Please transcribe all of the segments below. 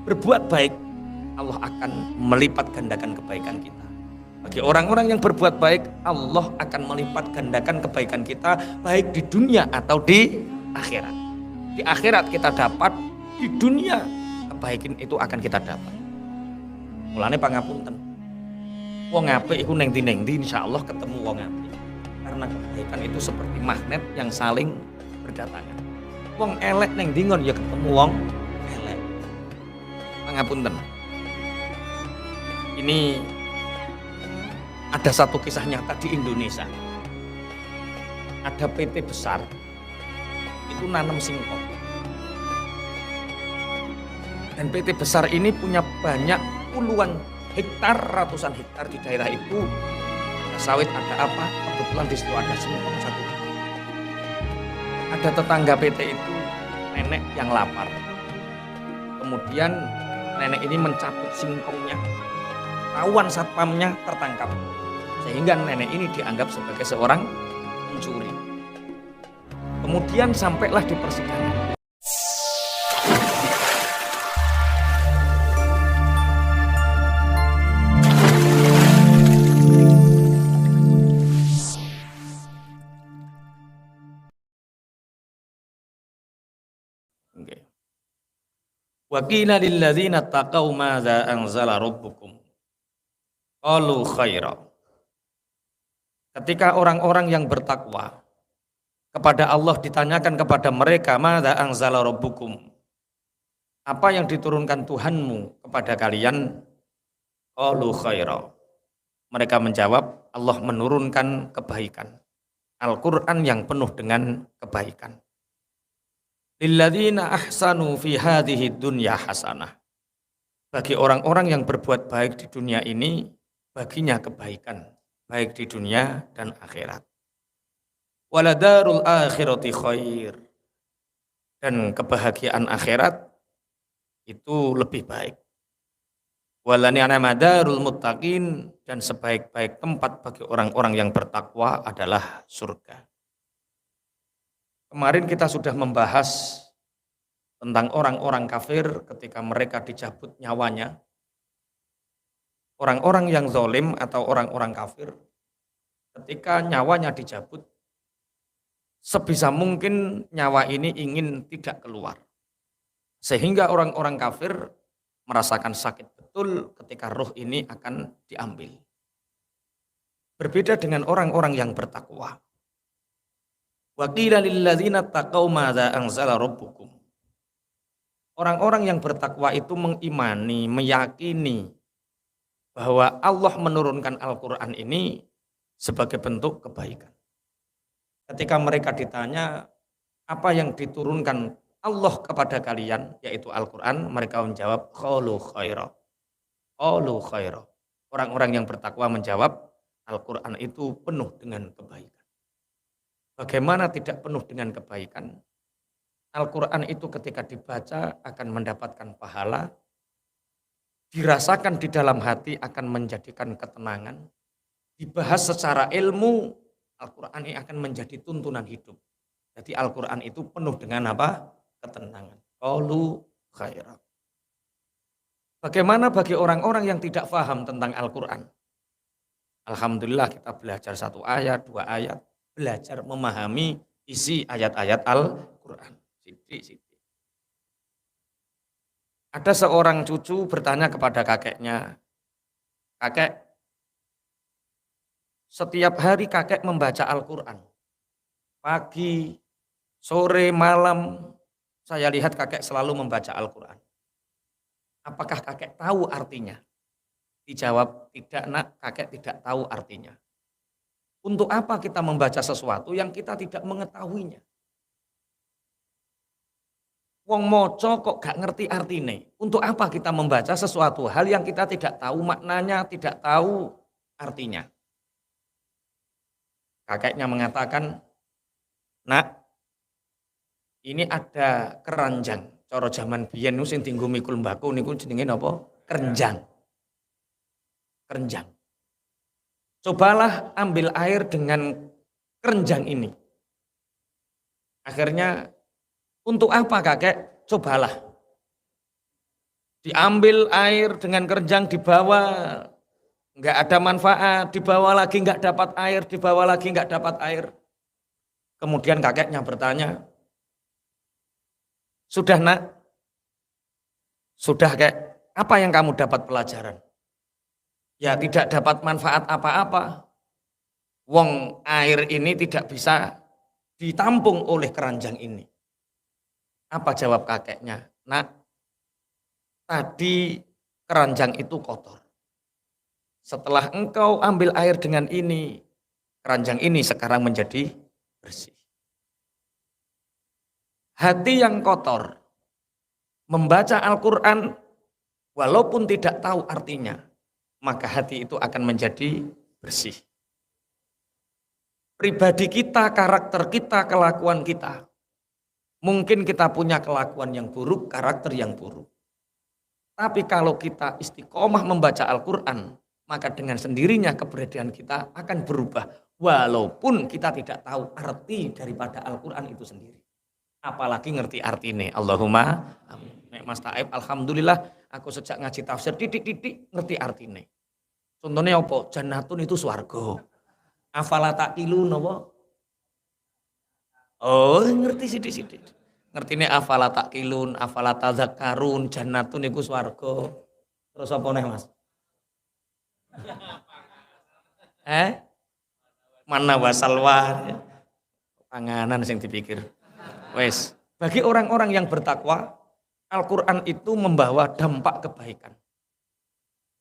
berbuat baik, Allah akan melipat gandakan kebaikan kita. Bagi orang-orang yang berbuat baik, Allah akan melipat gandakan kebaikan kita, baik di dunia atau di akhirat. Di akhirat kita dapat, di dunia kebaikan itu akan kita dapat. Mulane pangapunten, wong apik iku neng ndi insyaallah ketemu wong apik. Karena kebaikan itu seperti magnet yang saling berdatangan. Wong elek neng dingon ya ketemu wong elek. Pangapunten. Ini ada satu kisah nyata di Indonesia. Ada PT besar itu nanam singkong. Dan PT besar ini punya banyak puluhan hektar, ratusan hektar di daerah itu. Ada sawit, ada apa, kebetulan di situ ada singkong satu. Ada tetangga PT itu nenek yang lapar. Kemudian nenek ini mencabut singkongnya. Kawan satpamnya tertangkap. Sehingga nenek ini dianggap sebagai seorang pencuri. Kemudian sampailah di persidangan. Wa qila lil ladzina taqaw madza anzala rabbukum qalu khaira. Ketika orang-orang yang bertakwa kepada Allah ditanyakan kepada mereka, madza anzala rabbukum, apa yang diturunkan Tuhanmu kepada kalian? Qalu khaira. Mereka menjawab, Allah menurunkan kebaikan. Al-Quran yang penuh dengan kebaikan. Lilladzina ahsanu fi hadhihi dunya hasanah. Bagi orang-orang yang berbuat baik di dunia ini, baginya kebaikan, baik di dunia dan akhirat. Waladarul akhirati khair. Dan kebahagiaan akhirat itu lebih baik. Walani'ana darul muttaqin, dan sebaik-baik tempat bagi orang-orang yang bertakwa adalah surga. Kemarin kita sudah membahas tentang orang-orang kafir ketika mereka dicabut nyawanya. Orang-orang yang zalim atau orang-orang kafir ketika nyawanya dicabut, sebisa mungkin nyawa ini ingin tidak keluar. Sehingga orang-orang kafir merasakan sakit betul ketika roh ini akan diambil. Berbeda dengan orang-orang yang bertakwa. Wa qila lil ladzina taqaw madza anzala rabbukum. Orang-orang yang bertakwa itu mengimani, meyakini bahwa Allah menurunkan Al-Quran ini sebagai bentuk kebaikan. Ketika mereka ditanya apa yang diturunkan Allah kepada kalian, yaitu Al-Quran, mereka menjawab qalu khaira. Qalu khaira. Orang-orang yang bertakwa menjawab Al-Quran itu penuh dengan kebaikan. Bagaimana tidak penuh dengan kebaikan? Al-Quran itu ketika dibaca akan mendapatkan pahala, dirasakan di dalam hati akan menjadikan ketenangan, dibahas secara ilmu, Al-Quran ini akan menjadi tuntunan hidup. Jadi Al-Quran itu penuh dengan apa? Ketenangan. Qalu khaira. Bagaimana bagi orang-orang yang tidak paham tentang Al-Quran? Alhamdulillah kita belajar 1 ayat, 2 ayat, belajar memahami isi ayat-ayat Al-Quran. Sidik-sidik. Ada seorang cucu bertanya kepada kakeknya, kakek, setiap hari kakek membaca Al-Quran. Pagi, sore, malam, saya lihat kakek selalu membaca Al-Quran. Apakah kakek tahu artinya? Dijawab, tidak nak, kakek tidak tahu artinya. Untuk apa kita membaca sesuatu yang kita tidak mengetahuinya? Wong moco kok gak ngerti artinya. Untuk apa kita membaca sesuatu hal yang kita tidak tahu maknanya, tidak tahu artinya? Kakeknya mengatakan, nak, ini ada keranjang. Cara zaman biyen niku sing dienggo mikul mbako niku jenenge napa? Keranjang. Keranjang. Cobalah ambil air dengan keranjang ini. Akhirnya, untuk apa kakek? Cobalah. Diambil air dengan keranjang dibawa, nggak ada manfaat, dibawa lagi nggak dapat air, dibawa lagi nggak dapat air. Kemudian kakeknya bertanya, sudah nak, sudah kek, apa yang kamu dapat pelajaran? Ya tidak dapat manfaat apa-apa. Wong air ini tidak bisa ditampung oleh keranjang ini. Apa jawab kakeknya? Nak, tadi keranjang itu kotor. Setelah engkau ambil air dengan ini, keranjang ini sekarang menjadi bersih. Hati yang kotor, membaca Al-Quran walaupun tidak tahu artinya, maka hati itu akan menjadi bersih. Pribadi kita, karakter kita, kelakuan kita. Mungkin kita punya kelakuan yang buruk, karakter yang buruk. Tapi kalau kita istiqomah membaca Al-Quran, maka dengan sendirinya keberadaan kita akan berubah. Walaupun kita tidak tahu arti daripada Al-Quran itu sendiri. Apalagi ngerti artinya. Allahumma amin. Nek Mas Taib, alhamdulillah aku sejak ngaji tafsir titik-titik ngerti artinya. Contohnya apa? Jannatun itu swarga. Afala taqilun apa? Oh, ngerti sidik-sidik. Ngertine afala taqilun, afala tadzakkarun, jannatun iku swarga. Terus apa nih, Mas? Mana wasalwa? Panganan sing dipikir. Wes, bagi orang-orang yang bertakwa, Al-Qur'an itu membawa dampak kebaikan.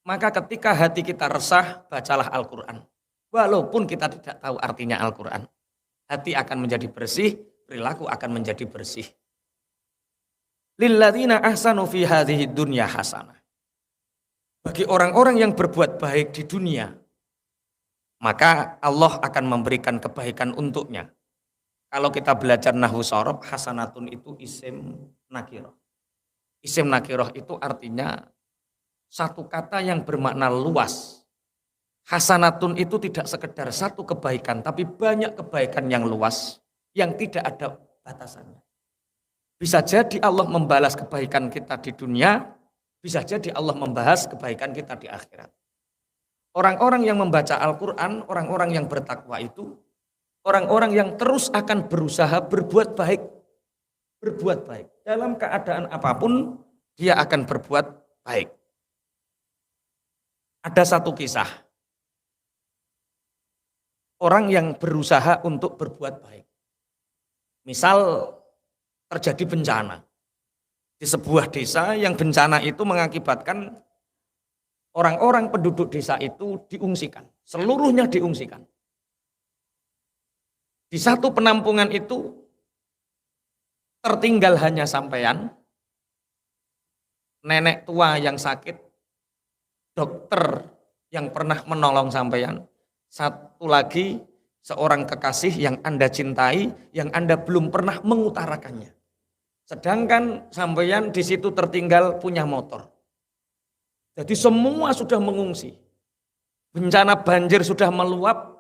Maka ketika hati kita resah, bacalah Al-Qur'an. Walaupun kita tidak tahu artinya Al-Quran, hati akan menjadi bersih, perilaku akan menjadi bersih. Lilladzina ahsanu fi hadhihi dunya hasanah. Bagi orang-orang yang berbuat baik di dunia, maka Allah akan memberikan kebaikan untuknya. Kalau kita belajar nahwu shorof, hasanatun itu isim nakiroh. Isim nakiroh itu artinya satu kata yang bermakna luas. Hasanatun itu tidak sekedar satu kebaikan, tapi banyak kebaikan yang luas, yang tidak ada batasannya. Bisa jadi Allah membalas kebaikan kita di dunia, bisa jadi Allah membahas kebaikan kita di akhirat. Orang-orang yang membaca Al-Quran, orang-orang yang bertakwa itu, orang-orang yang terus akan berusaha berbuat baik. Berbuat baik. Dalam keadaan apapun, dia akan berbuat baik. Ada satu kisah. Orang yang berusaha untuk berbuat baik. Misal terjadi bencana di sebuah desa yang bencana itu mengakibatkan orang-orang penduduk desa itu diungsikan, seluruhnya diungsikan. Di satu penampungan itu tertinggal hanya sampean, nenek tua yang sakit, dokter yang pernah menolong sampean, satu lagi seorang kekasih yang Anda cintai, yang Anda belum pernah mengutarakannya. Sedangkan sampeyan di situ tertinggal punya motor. Jadi semua sudah mengungsi. Bencana banjir sudah meluap,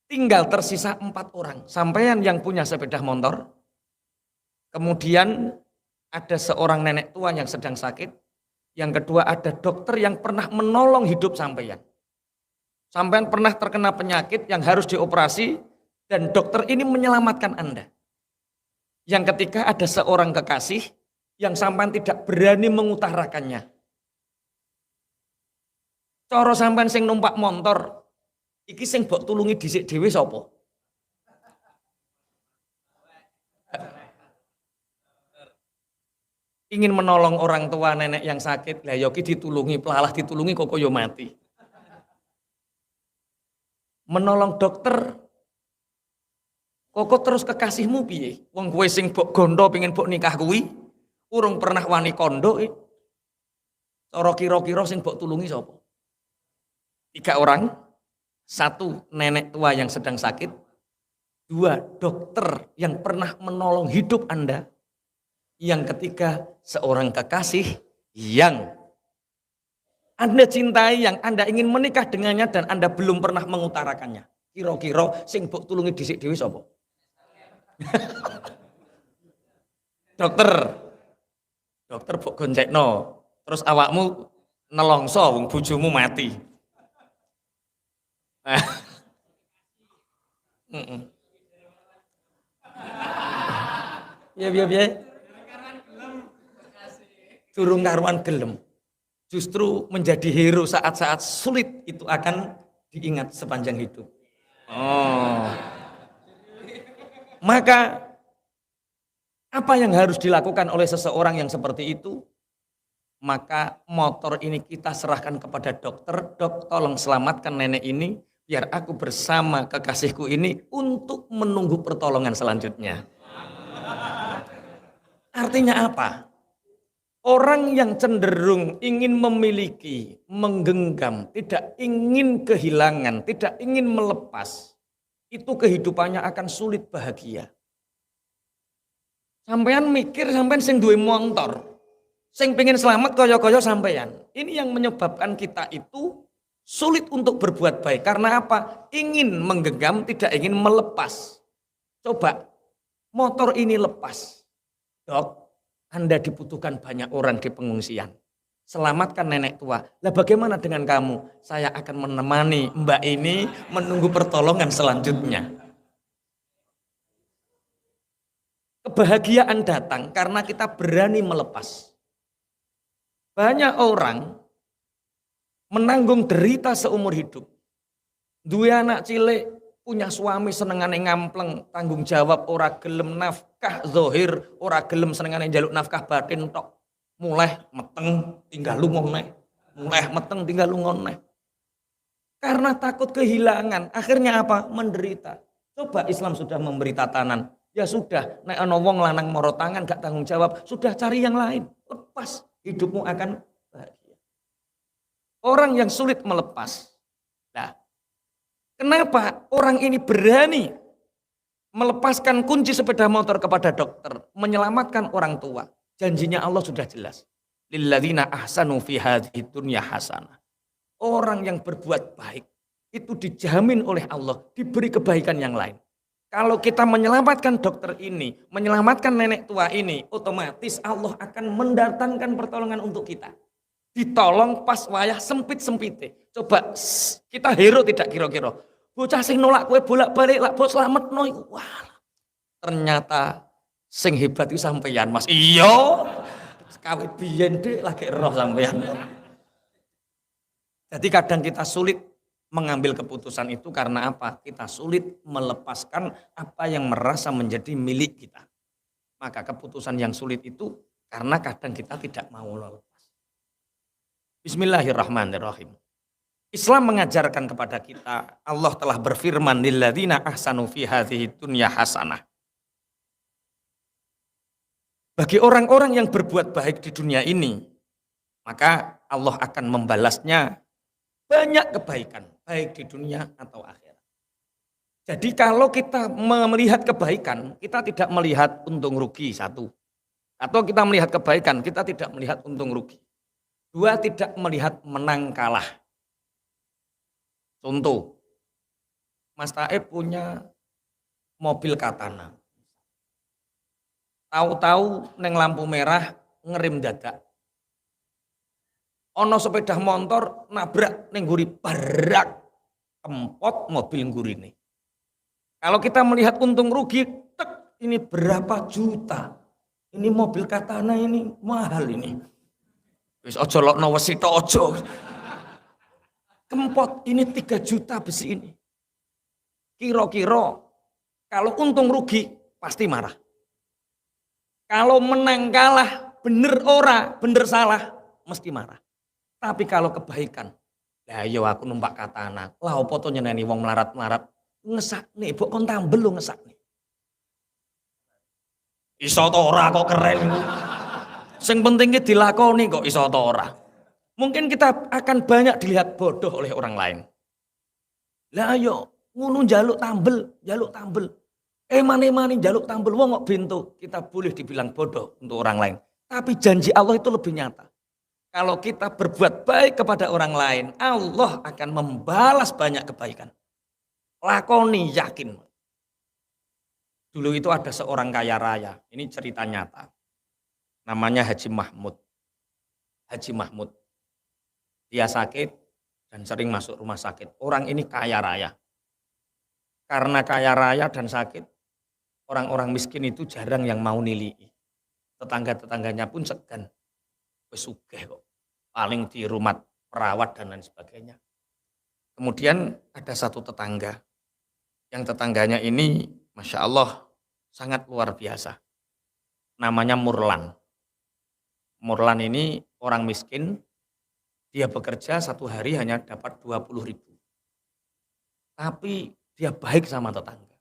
tinggal tersisa 4 orang. Sampeyan yang punya sepeda motor, kemudian ada seorang nenek tua yang sedang sakit, yang kedua ada dokter yang pernah menolong hidup sampeyan. Sampeyan pernah terkena penyakit yang harus dioperasi dan dokter ini menyelamatkan Anda. Yang ketiga ada seorang kekasih yang sampeyan tidak berani mengutarakannya. Cara sampeyan sing numpak motor, iki sing mbok tulungi dhisik dhewe sapa? Ingin menolong orang tua nenek yang sakit, lah yoki ditulungi, pelalah ditulungi kok yo mati. Menolong dokter, kok terus kekasihmu piye? Wong kowe sing mbok gondo pengen mbok nikah kuwi, urung pernah wani kondo. Cara kira-kira sing mbok tulungi sapa? 3 orang, 1 nenek tua yang sedang sakit, 2 dokter yang pernah menolong hidup Anda, yang ketiga seorang kekasih yang Anda cintai, yang Anda ingin menikah dengannya dan Anda belum pernah mengutarakannya. Kira-kira sing mbok tulungi dhisik dhewe sapa? Dokter mbok goncekno. terus awakmu nelongso wong bojomu mati. Nah, heeh. Piye. Durung karuan gelem. Justru menjadi hero saat-saat sulit itu akan diingat sepanjang hidup. Oh. Maka apa yang harus dilakukan oleh seseorang yang seperti itu? Maka motor ini kita serahkan kepada dokter. Dok, tolong selamatkan nenek ini biar aku bersama kekasihku ini untuk menunggu pertolongan selanjutnya. Artinya apa? Orang yang cenderung ingin memiliki, menggenggam, tidak ingin kehilangan, tidak ingin melepas, itu kehidupannya akan sulit bahagia. Sampean mikir sampean sing duwe motor, sing pengen selamat kaya-kaya sampean. Ini yang menyebabkan kita itu sulit untuk berbuat baik. Karena apa? Ingin menggenggam, tidak ingin melepas. Coba, motor ini lepas. Dok, Anda dibutuhkan banyak orang di pengungsian. Selamatkan nenek tua. Lah bagaimana dengan kamu? Saya akan menemani mbak ini menunggu pertolongan selanjutnya. Kebahagiaan datang karena kita berani melepas. Banyak orang menanggung derita seumur hidup. Dua anak cilik, punya suami senengane ngampleng, tanggung jawab ora gelem, nafkah zohir ora gelem, senengane njaluk nafkah batin tok. Mulai meteng tinggal lunga neh. Mulai meteng tinggal lunga neh. Karena takut kehilangan, akhirnya apa? Menderita. Coba Islam sudah memberi tatanan. Ya sudah, nek ana wong lanang moro tangan gak tanggung jawab, sudah cari yang lain. Lepas, hidupmu akan bahagia. Orang yang sulit melepas. Nah, kenapa orang ini berani melepaskan kunci sepeda motor kepada dokter, menyelamatkan orang tua? Janjinya Allah sudah jelas. Lilladzina ahsanu fi hadhihi dunya hasanah. Orang yang berbuat baik itu dijamin oleh Allah, diberi kebaikan yang lain. Kalau kita menyelamatkan dokter ini, menyelamatkan nenek tua ini, otomatis Allah akan mendatangkan pertolongan untuk kita. Ditolong pas wayah sempit-sempite. Coba kita hero tidak kira-kira. Bocah sing nolak kue bolak-balik lak bos slametno iku. Wah. Ternyata sing hebat itu sampeyan, Mas. Iya. Kawit biyen Dik lagi roh sampeyan. Jadi kadang kita sulit mengambil keputusan itu karena apa? Kita sulit melepaskan apa yang merasa menjadi milik kita. Maka keputusan yang sulit itu karena kadang kita tidak mau lepas. Bismillahirrahmanirrahim. Islam mengajarkan kepada kita, Allah telah berfirman, lilladzina ahsanu fi hadhihi dunya hasanah. Bagi orang-orang yang berbuat baik di dunia ini, maka Allah akan membalasnya banyak kebaikan, baik di dunia atau akhirat. Jadi kalau kita melihat kebaikan, kita tidak melihat untung rugi satu. Atau kita melihat kebaikan, kita tidak melihat untung rugi. Dua, tidak melihat menang kalah. Contoh, Mas Taib punya mobil Katana. Tahu-tahu neng lampu merah ngerem dadak. Ono sepeda motor nabrak neng guri barak, kempot mobil gurine. Kalau kita melihat untung rugi, tek, ini berapa juta? Ini mobil Katana ini mahal ini. Wis aja lokno wesi tok aja. Kempot ini 3 juta besi ini. Kira-kira kalau untung rugi pasti marah. Kalau menang kalah, bener ora, bener salah, mesti marah. Tapi kalau kebaikan, lah yo aku numpak Katana, lah opo to nyeneni wong melarat-melarat, ngesakne, mbok kon tambel lho ngesakne. Iso to ora kok keren. Sing pentingnya dilakoni kok iso to ora. Mungkin kita akan banyak dilihat bodoh oleh orang lain. Lah ayo ngono njaluk tambel. Mane njaluk tambel wong kok bento. Kita boleh dibilang bodoh untuk orang lain. Tapi janji Allah itu lebih nyata. Kalau kita berbuat baik kepada orang lain, Allah akan membalas banyak kebaikan. Lakoni, yakin. Dulu itu ada seorang kaya raya. Ini cerita nyata. Namanya Haji Mahmud. Haji Mahmud. Dia sakit dan sering masuk rumah sakit. Orang ini kaya raya. Karena kaya raya dan sakit, orang-orang miskin itu jarang yang mau nilai. Tetangga-tetangganya pun segan. Wis sugih kok. Paling di rumah perawat dan lain sebagainya. Kemudian ada satu tetangga. Yang tetangganya ini Masya Allah sangat luar biasa. Namanya Murlan. Murlan ini orang miskin. Dia bekerja satu hari hanya dapat 20.000. Tapi dia baik sama tetangga.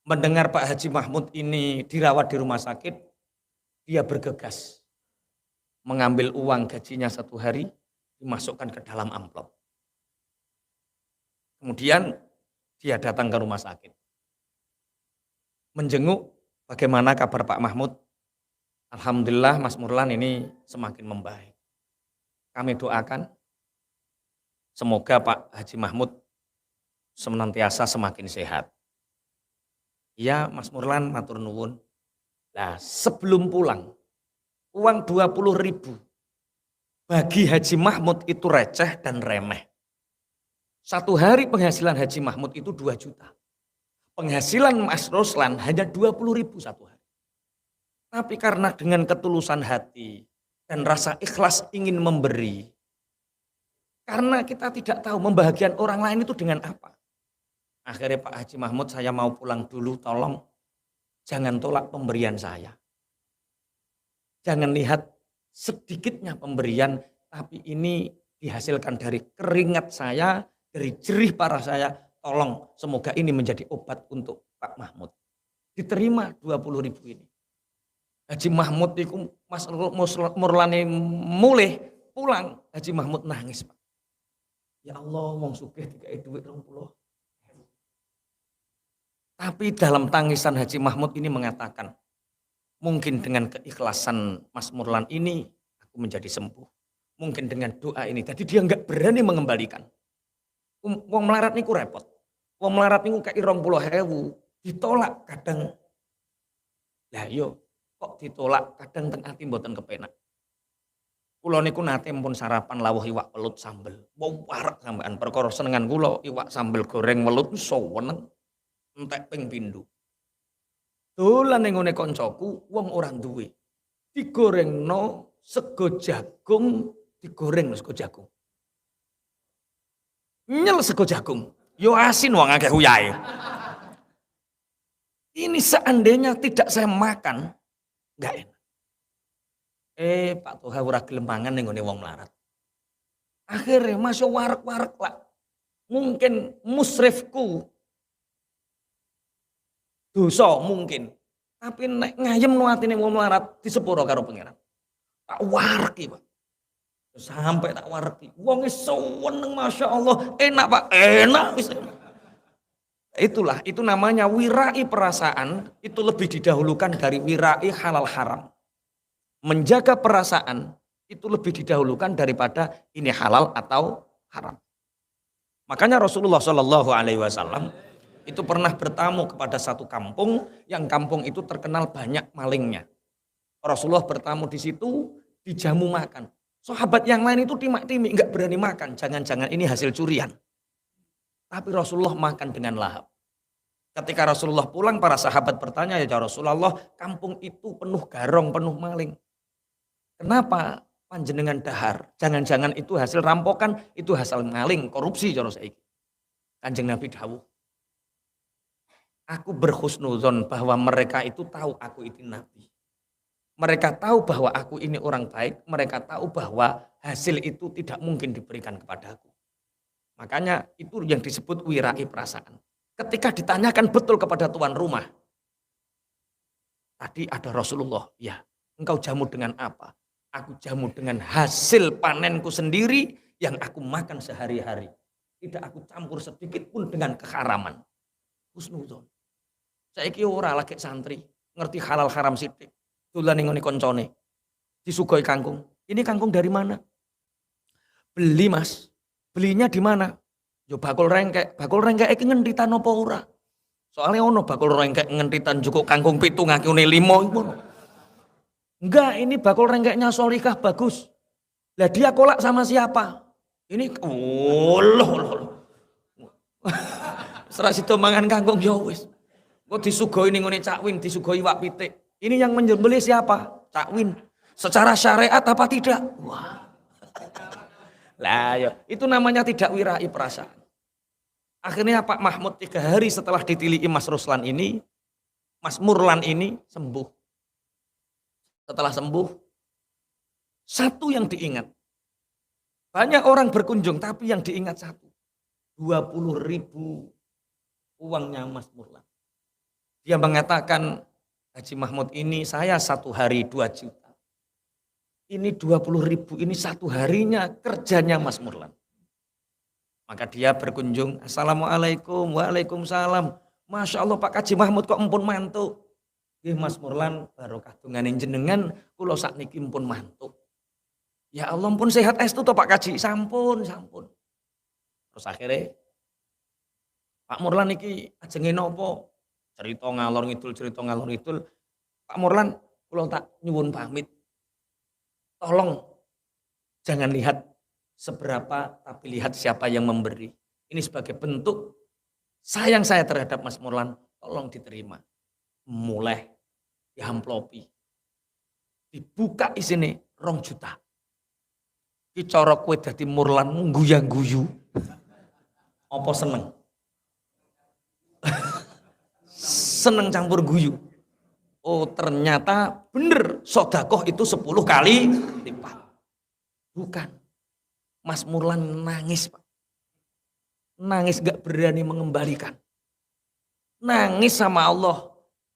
Mendengar Pak Haji Mahmud ini dirawat di rumah sakit, dia bergegas mengambil uang gajinya satu hari, dimasukkan ke dalam amplop. Kemudian dia datang ke rumah sakit. Menjenguk, bagaimana kabar Pak Mahmud? Alhamdulillah Mas Murlan ini semakin membaik. Kami doakan semoga Pak Haji Mahmud senantiasa semakin sehat. Ya Mas Murlan matur nuwun. Nah sebelum pulang, uang 20.000 bagi Haji Mahmud itu receh dan remeh. Satu hari penghasilan Haji Mahmud itu 2 juta. Penghasilan Mas Ruslan hanya 20.000 satu hari. Tapi karena dengan ketulusan hati dan rasa ikhlas ingin memberi. Karena kita tidak tahu membahagiakan orang lain itu dengan apa. Akhirnya Pak Haji Mahmud, saya mau pulang dulu, tolong jangan tolak pemberian saya. Jangan lihat sedikitnya pemberian, tapi ini dihasilkan dari keringat saya, dari jerih parah saya. Tolong semoga ini menjadi obat untuk Pak Mahmud. Diterima 20.000 ini. Haji Mahmud itu Mas Murlani mulih pulang, Haji Mahmud nangis Pak. Ya Allah, wong sugih dikai duit 20. Tapi dalam tangisan Haji Mahmud ini mengatakan, mungkin dengan keikhlasan Mas Murlan ini aku menjadi sembuh. Mungkin dengan doa ini. Jadi dia enggak berani mengembalikan. Wong melarat niku repot. Wong melarat niku kei 20.000 ditolak kadang. Lah yo kok ditolak kadang teng ati mboten kepenak. Kula niku nate pun sarapan lawuh iwak welut sambel. Wong wareg sampean perkara senengan kula iwak sambel goreng welut seneng. Entek ping pindho. Dolan ning ngene kancaku wong ora duwe. Digorengno sego jagung, digoreng sego jagung. Nyel sego jagung. Yo asin wong akeh uyahe. Ini seandainya tidak saya makan, enggak enak. Pak Toha ora gelem mangan ning ngene wong melarat. Akhirnya masuk warek-warek lah. Mungkin musrifku dosa mungkin. Tapi nek ngayem no atine wong melarat disepuro karo pangeran. Tak wareki, Pak. Sampai tak wareki. Wong seneng Masya Allah. Enak Pak, enak. Itulah, itu namanya wirai perasaan. Itu lebih didahulukan dari wirai halal haram. Menjaga perasaan itu lebih didahulukan daripada ini halal atau haram. Makanya Rasulullah Shallallahu Alaihi Wasallam itu pernah bertamu kepada satu kampung, yang kampung itu terkenal banyak malingnya. Rasulullah bertamu di situ, dijamu makan. Sahabat yang lain itu timak-timik, nggak berani makan. Jangan-jangan ini hasil curian. Tapi Rasulullah makan dengan lahap. Ketika Rasulullah pulang, para sahabat bertanya, ya Rasulullah, kampung itu penuh garong, penuh maling. Kenapa panjenengan dahar? Jangan-jangan itu hasil rampokan, itu hasil maling, korupsi. Kanjeng Nabi dawuh. Aku berhusnuzon bahwa mereka itu tahu aku itu Nabi. Mereka tahu bahwa aku ini orang baik. Mereka tahu bahwa hasil itu tidak mungkin diberikan kepadaku. Makanya itu yang disebut wirai perasaan. Ketika ditanyakan betul kepada tuan rumah. Tadi ada Rasulullah. Ya, engkau jamu dengan apa? Aku jamu dengan hasil panenku sendiri yang aku makan sehari-hari. Tidak aku campur sedikit pun dengan keharaman. Husnuzon. Saiki ora lagi santri, ngerti halal haram sithik. Dolan ning ngene koncone. Disugoi kangkung. Ini kangkung dari mana? Beli Mas. Belinya di mana? Yo bakul rengkek iki ngentitan apa ora? Soalnya ono bakul rengkek ngentitan cukup kangkung 7 ngakune 5 ngono. Enggak, ini bakul rengkeknya Solikah bagus. Lah dia kolak sama siapa? Ini loh. Serasi mangan kangkung ya wis. Kok disugoi ning ngene Cak Win, disugoi Wak Pitik. Ini yang menyembelih siapa? Cak Win. Secara syariat apa tidak? Wah. Lah ya, itu namanya tidak wirai perasaan. Akhirnya Pak Mahmud 3 hari setelah ditilihi Mas Ruslan ini, Mas Murlan ini sembuh. Setelah sembuh, satu yang diingat. Banyak orang berkunjung, tapi yang diingat satu. 20.000 uangnya Mas Murlan. Dia mengatakan, Haji Mahmud ini saya 1 hari 2 juta. Ini 20.000, ini 1 harinya kerjanya Mas Murlan. Maka dia berkunjung, Assalamualaikum, Waalaikumsalam. Masya Allah Pak Haji Mahmud kok empun mantuk. Mas Murlan barokah donganing jenengan kula sakniki empun mantuk. Ya Allah pun sehat estu to Pak Kaji, sampun. Terus akhirnya Pak Murlan iki ajenge napa? Cerita ngalor ngidul. Pak Murlan kula tak nyuwun pamit. Tolong jangan lihat seberapa tapi lihat siapa yang memberi. Ini sebagai bentuk sayang saya terhadap Mas Murlan, tolong diterima. Mulai diamplopi. Dibuka isine 2 juta. Ki cara kowe dadi Murlan guyang-guyu. Apa seneng? Seneng campur guyu. Oh ternyata bener sodakoh itu 10 kali lipat. Bukan. Mas Murlan nangis Pak. Nangis gak berani mengembalikan. Nangis sama Allah.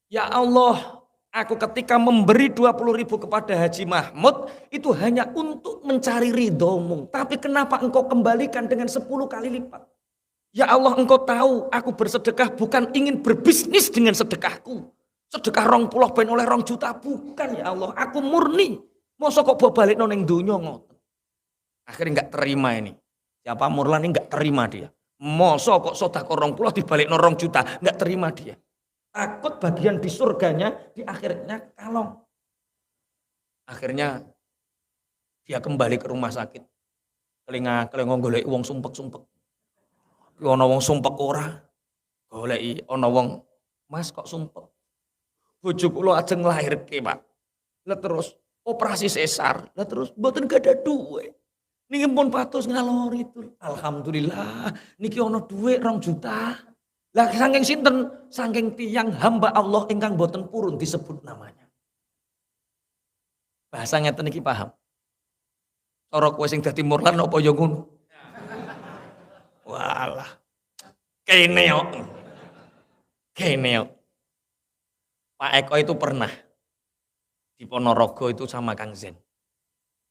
Ya Allah, aku ketika memberi 20.000 kepada Haji Mahmud itu hanya untuk mencari ridhomu. Tapi kenapa engkau kembalikan dengan 10 kali lipat? Ya Allah, engkau tahu aku bersedekah bukan ingin berbisnis dengan sedekahku. Sedekah 20 ben oleh 2 juta, bukan ya Allah. Aku murni. Masa kok bawa balik noneng dunya ngoten. Akhirnya enggak terima ini. Siapa Murlan ini enggak terima dia. Masa kok sedekah 20 dibalik 2 juta, enggak terima dia. Takut bagian di surganya di akhirnya kalong. Akhirnya dia kembali ke rumah sakit. Kelinga golek wong sumpek-sumpek. Ana wong sumpek ora. Goleki ana wong, Mas kok sumpek. Bojo kula ajeng nglairke, Pak. Lah terus operasi sesar. Lah terus mboten gada duwe. Niki pun patus ngalor itu. Alhamdulillah niki ana duwe 2 juta. Lah saking sinten? Saking tiyang hamba Allah ingkang boten purun disebut namanya. Bahasa ngeten iki paham. Cara kowe sing dadi Murlan apa ya ngono? Walah. Kene yo. Pak Eko itu pernah di Ponorogo itu sama Kang Zen.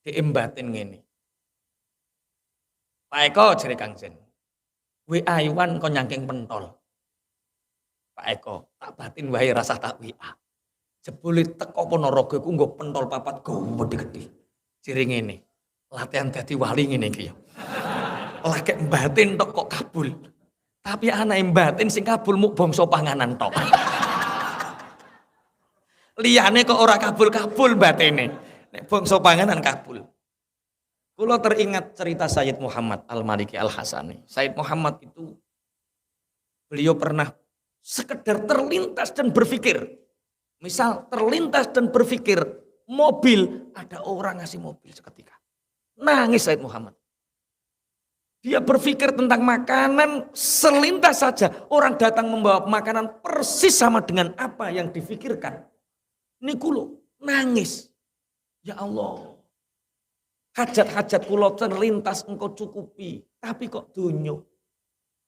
Diembatin ngene. Pak Eko jere Kang Zen. WA Iwan kon nyangking pentol. Pak Eko, tak batin wae rasa tak WA. Jebule teko Ponorogo iku nggo pentol 4 gede-gede. Jere ngene. Latihan dadi wali ngene iki ya. Lagi batin tok kok kabul. Tapi anake batin sing kabul muk bangsa panganan tok. Liyane kok ora kabul-kabul batine. Nek bangsa panganan kabul. Kula teringat cerita Sayyid Muhammad Al-Maliki Al-Hasani. Sayyid Muhammad itu beliau pernah sekedar terlintas dan berpikir. Misal terlintas dan berpikir mobil, ada orang ngasih mobil seketika. Nangis Sayyid Muhammad. Dia berpikir tentang makanan selintas saja. Orang datang membawa makanan persis sama dengan apa yang difikirkan. Niku lho, nangis. Ya Allah. Hajat-hajat kula terlintas engkau cukupi. Tapi kok dunyo.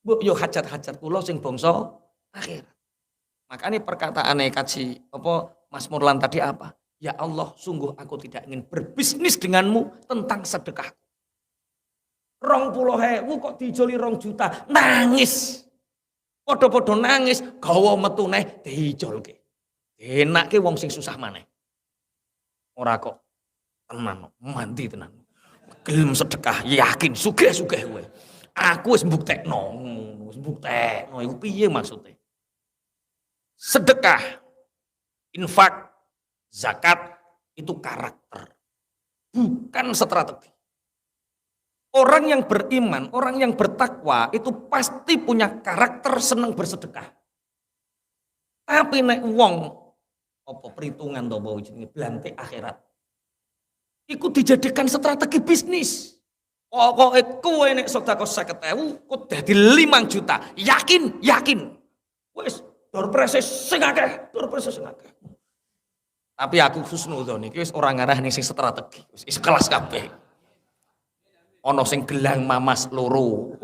Mbok yo hajat-hajat kula sing bangsa akhirat. Makanya perkataane kaji apa Mas Murlan tadi apa? Ya Allah, sungguh aku tidak ingin berbisnis denganmu tentang sedekah. 20.000 kok dijoli 2 juta. Nangis. Podo-podo nangis, gawa metu neh dijolke. Enake wong sing susah maneh. Ora kok tenan, mandi tenan. Gelem sedekah, yakin sugih-sugih kowe. Aku wis mbuktekno, iku piye maksude? Sedekah, infak, zakat itu karakter, bukan strategi. Orang yang beriman, orang yang bertakwa itu pasti punya karakter senang bersedekah. Tapi nek wong apa perhitungan to bawa jenenge blantik akhirat. Iku dijadikan strategi bisnis. Pokoke kowe nek sedekah 50.000 kok dadi 5 juta. Yakin, yakin. Wis door prize sing akeh, door prize sing akeh. Tapi aku husnudzon iki wis ora ngarani sing strategi, wis kelas kabeh. Ono sing gelang mamas loro.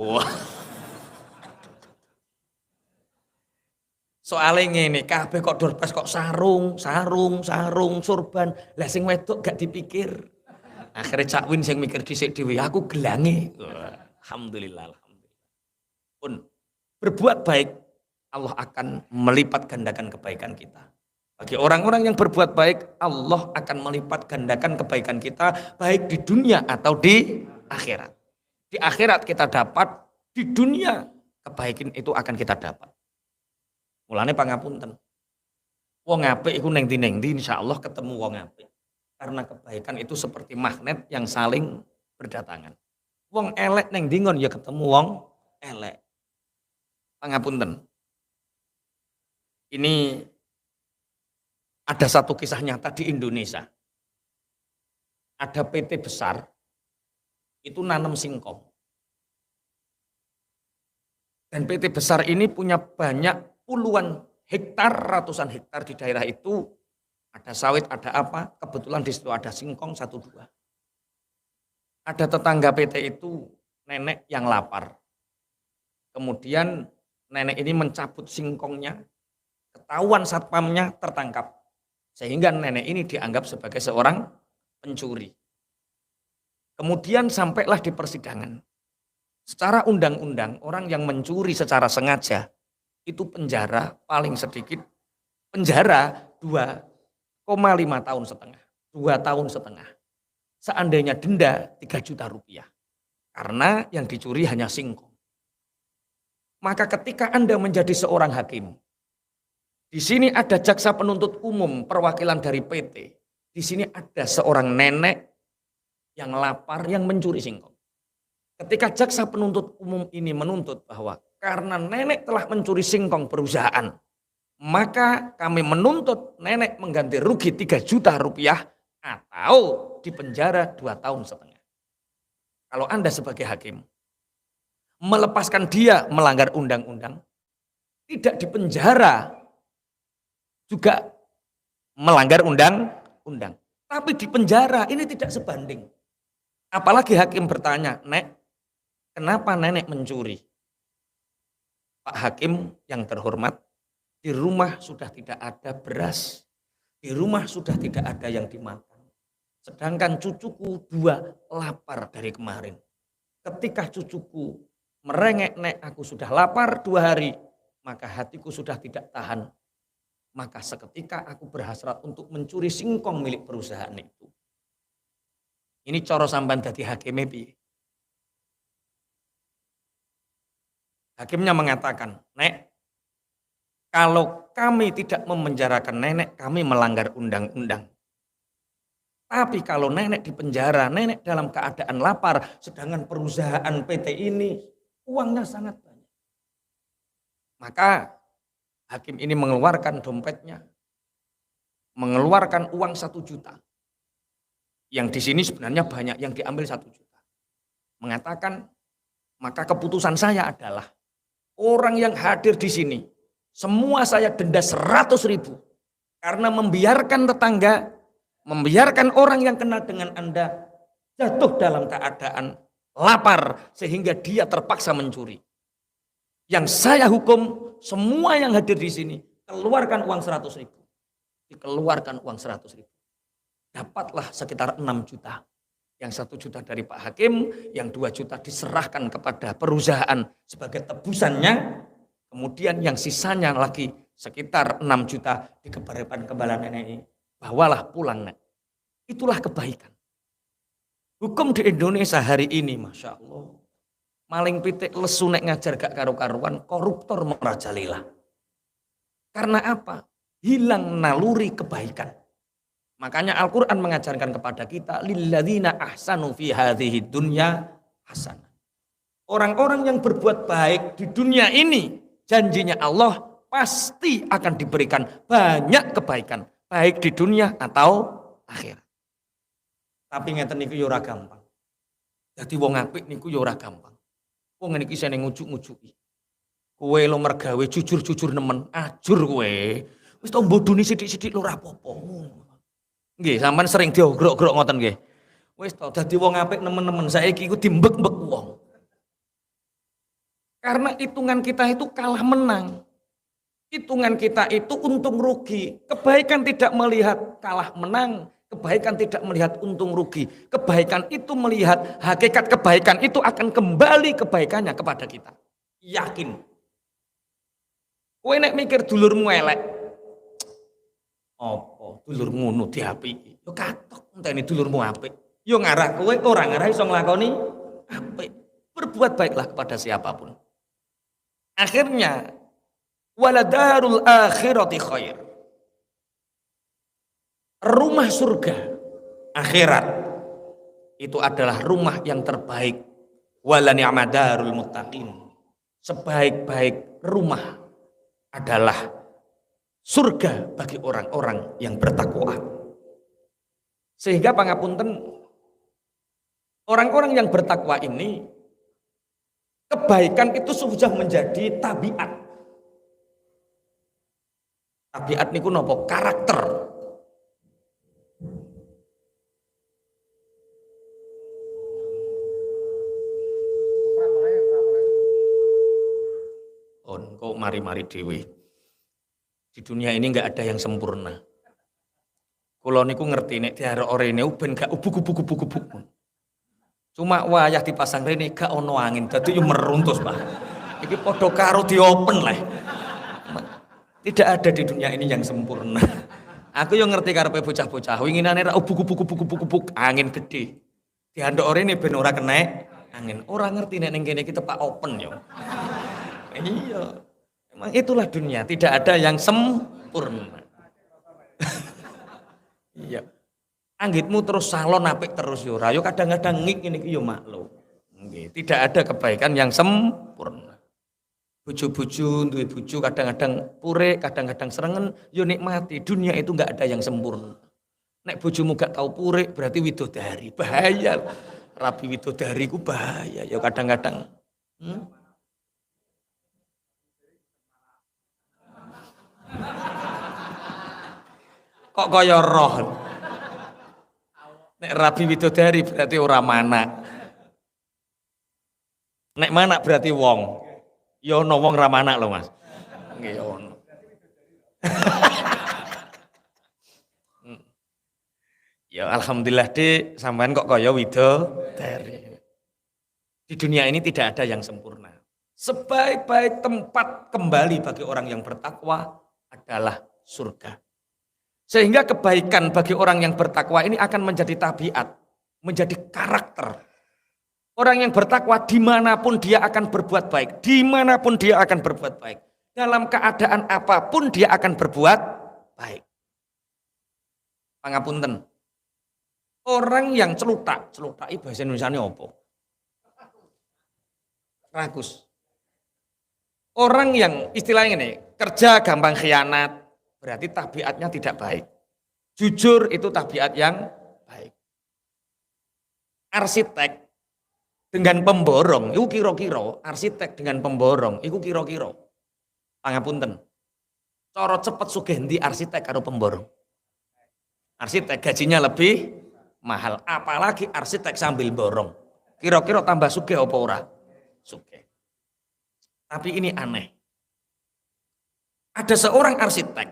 Soale ngene, kabeh kok dorpes kok sarung, sorban. Lah sing wedok gak dipikir. Akhirnya Cak Win sing mikir dhisik dhewe, aku gelange. Alhamdulillah, alhamdulillah. Pun berbuat baik, Allah akan melipat gandakan kebaikan kita. Bagi orang-orang yang berbuat baik, Allah akan melipat gandakan kebaikan kita baik di dunia atau di akhirat. Di akhirat kita dapat, di dunia kebaikan itu akan kita dapat. Mulane pangapunten. Wong apik iku ning ndi insyaallah ketemu wong apik. Karena kebaikan itu seperti magnet yang saling berdatangan. Wong elek ning ndi ngon ya ketemu wong elek. Pangapunten. Ini ada satu kisah nyata di Indonesia. Ada PT besar itu nanam singkong. Dan PT besar ini punya banyak puluhan hektar, ratusan hektar di daerah itu. Ada sawit, ada apa, kebetulan di situ ada singkong 1-2. Ada tetangga PT itu nenek yang lapar. Kemudian nenek ini mencabut singkongnya, ketahuan satpamnya tertangkap. Sehingga nenek ini dianggap sebagai seorang pencuri. Kemudian sampailah di persidangan. Secara undang-undang orang yang mencuri secara sengaja itu penjara paling sedikit penjara 2,5 tahun setengah. 2 tahun setengah. Seandainya denda 3 juta rupiah. Karena yang dicuri hanya singkong. Maka ketika Anda menjadi seorang hakim, di sini ada jaksa penuntut umum perwakilan dari PT. Di sini ada seorang nenek yang lapar yang mencuri singkong. Ketika jaksa penuntut umum ini menuntut bahwa karena nenek telah mencuri singkong perusahaan, maka kami menuntut nenek mengganti rugi 3 juta rupiah atau dipenjara 2 tahun setengah. Kalau Anda sebagai hakim melepaskan dia melanggar undang-undang, tidak dipenjara juga melanggar undang-undang. Tapi di penjara ini tidak sebanding. Apalagi hakim bertanya, Nek, kenapa nenek mencuri? Pak Hakim yang terhormat, di rumah sudah tidak ada beras. Di rumah sudah tidak ada yang dimakan. Sedangkan cucuku 2 lapar dari kemarin. Ketika cucuku merengek, Nek, aku sudah lapar 2 hari, maka hatiku sudah tidak tahan. Maka seketika aku berhasrat untuk mencuri singkong milik perusahaan itu. Ini coro sampan dadi hakim piye? Hakimnya mengatakan, Nek, kalau kami tidak memenjarakan nenek, kami melanggar undang-undang. Tapi kalau nenek dipenjara, nenek dalam keadaan lapar, sedangkan perusahaan PT ini uangnya sangat banyak. Maka hakim ini mengeluarkan dompetnya, mengeluarkan uang 1 juta. Yang di sini sebenarnya banyak, yang diambil 1 juta. Mengatakan, maka keputusan saya adalah orang yang hadir di sini, semua saya denda 100.000 karena membiarkan tetangga, membiarkan orang yang kenal dengan Anda jatuh dalam keadaan lapar sehingga dia terpaksa mencuri. Yang saya hukum semua yang hadir di sini keluarkan uang 100.000. Dikeluarkan uang 100.000. Dapatlah sekitar 6 juta. Yang 1 juta dari Pak Hakim, yang 2 juta diserahkan kepada perusahaan sebagai tebusannya. Kemudian yang sisanya lagi sekitar 6 juta dikembalikan kepada nenek ini. Bawalah pulang, Nek. Itulah kebaikan. Hukum di Indonesia hari ini, Masya Allah. Maling pitik lesu nek ngajar gak karu-karuan, koruptor merajalela. Karena apa? Hilang naluri kebaikan. Makanya Al-Quran mengajarkan kepada kita, lilladzina ahsanu fi hadhihi dunya hasanah. Orang-orang yang berbuat baik di dunia ini, janjinya Allah pasti akan diberikan banyak kebaikan, baik di dunia atau akhirat. Tapi ngeten niku yo ora gampang. Dadi wong apik niku yo ora gampang. Wong ngene iki seneng ngujuk-ngujuki. Kowe lo mergawe jujur-jujur nemen, ajur kowe. Wis to bodoni sithik-sithik lho ora apa-apa. Nggih, sampean sering diogrok-grok ngoten nggih. Wis to dadi wong apik nemen-nemen, saiki iku dimbek-mbek wong. Karena hitungan kita itu kalah menang. Hitungan kita itu untung rugi. Kebaikan tidak melihat kalah menang. Kebaikan tidak melihat untung rugi. Kebaikan itu melihat hakikat kebaikan itu akan kembali kebaikannya kepada kita. Yakin. Kowe nek mikir dulurmu elek. Apa dulur ngono diapiki? Yo katok enteni dulurmu apik. Yo ngarah kowe ora ngarah iso nglakoni apik. Berbuat baiklah kepada siapapun. Akhirnya waladarul akhirati khair. Rumah surga akhirat itu adalah rumah yang terbaik. Wala ni'madarul muttaqin. Sebaik-baik rumah adalah surga bagi orang-orang yang bertakwa. Sehingga pangapunten, orang-orang yang bertakwa ini kebaikan itu sudah menjadi tabiat. Tabiat niku napa? Karakter. Kok mari-mari dewe. Di dunia ini nggak ada yang sempurna. Kulo niku ngerti nek diarek orene ben gak ubuk-ubuk. Cuma wayah dipasang rene gak ono angin, dadi yo meruntus, Pak. Iki padha karo diopen lah. Tidak ada di dunia ini yang sempurna. Aku yo ngerti karepe bocah-bocah, winginane ra ubuk-ubuk angin gede. Diandok orene ben ora kena angin. Ora ngerti nek ning kene iki tepak open yo. Iya. Memang itulah dunia, tidak ada yang sempurna. Iya. Anggitmu terus salon apik terus yo ora, yo kadang-kadang ngik ngene iki yo maklum. Nggih, tidak ada kebaikan yang sempurna. Bojo-bojo duwe bojo kadang-kadang purek, kadang-kadang serengen, yo nikmati. Dunia itu enggak ada yang sempurna. Nek bojomu gak tau purek berarti widodari, bahaya. Rabi widodari ku bahaya, yo kadang-kadang. Kok kaya roh. Nek rabi widodari berarti ora manak. Nek manak berarti wong. Ya ono wong ra manak lho, Mas. Nggih ono. Ya alhamdulillah Dik, sampean kok kaya widodari. Di dunia ini tidak ada yang sempurna. Sebaik-baik tempat kembali bagi orang yang bertakwa adalah surga. Sehingga kebaikan bagi orang yang bertakwa ini akan menjadi tabiat, menjadi karakter. Orang yang bertakwa dimanapun dia akan berbuat baik, dimanapun dia akan berbuat baik. Dalam keadaan apapun dia akan berbuat baik. Pangapunten. Orang yang celutak bahasa Indonesianya apa? Rakus. Orang yang istilahnya ini, kerja gampang khianat, berarti tabiatnya tidak baik. Jujur itu tabiat yang baik. Arsitek dengan pemborong, itu kira-kira, arsitek dengan pemborong, itu kira-kira. Pangapunten. Cara cepet sugih ndi arsitek karo pemborong. Arsitek gajinya lebih mahal, apalagi arsitek sambil borong. Kira-kira tambah sugih apa ora? Sugih. Tapi ini aneh. Ada seorang arsitek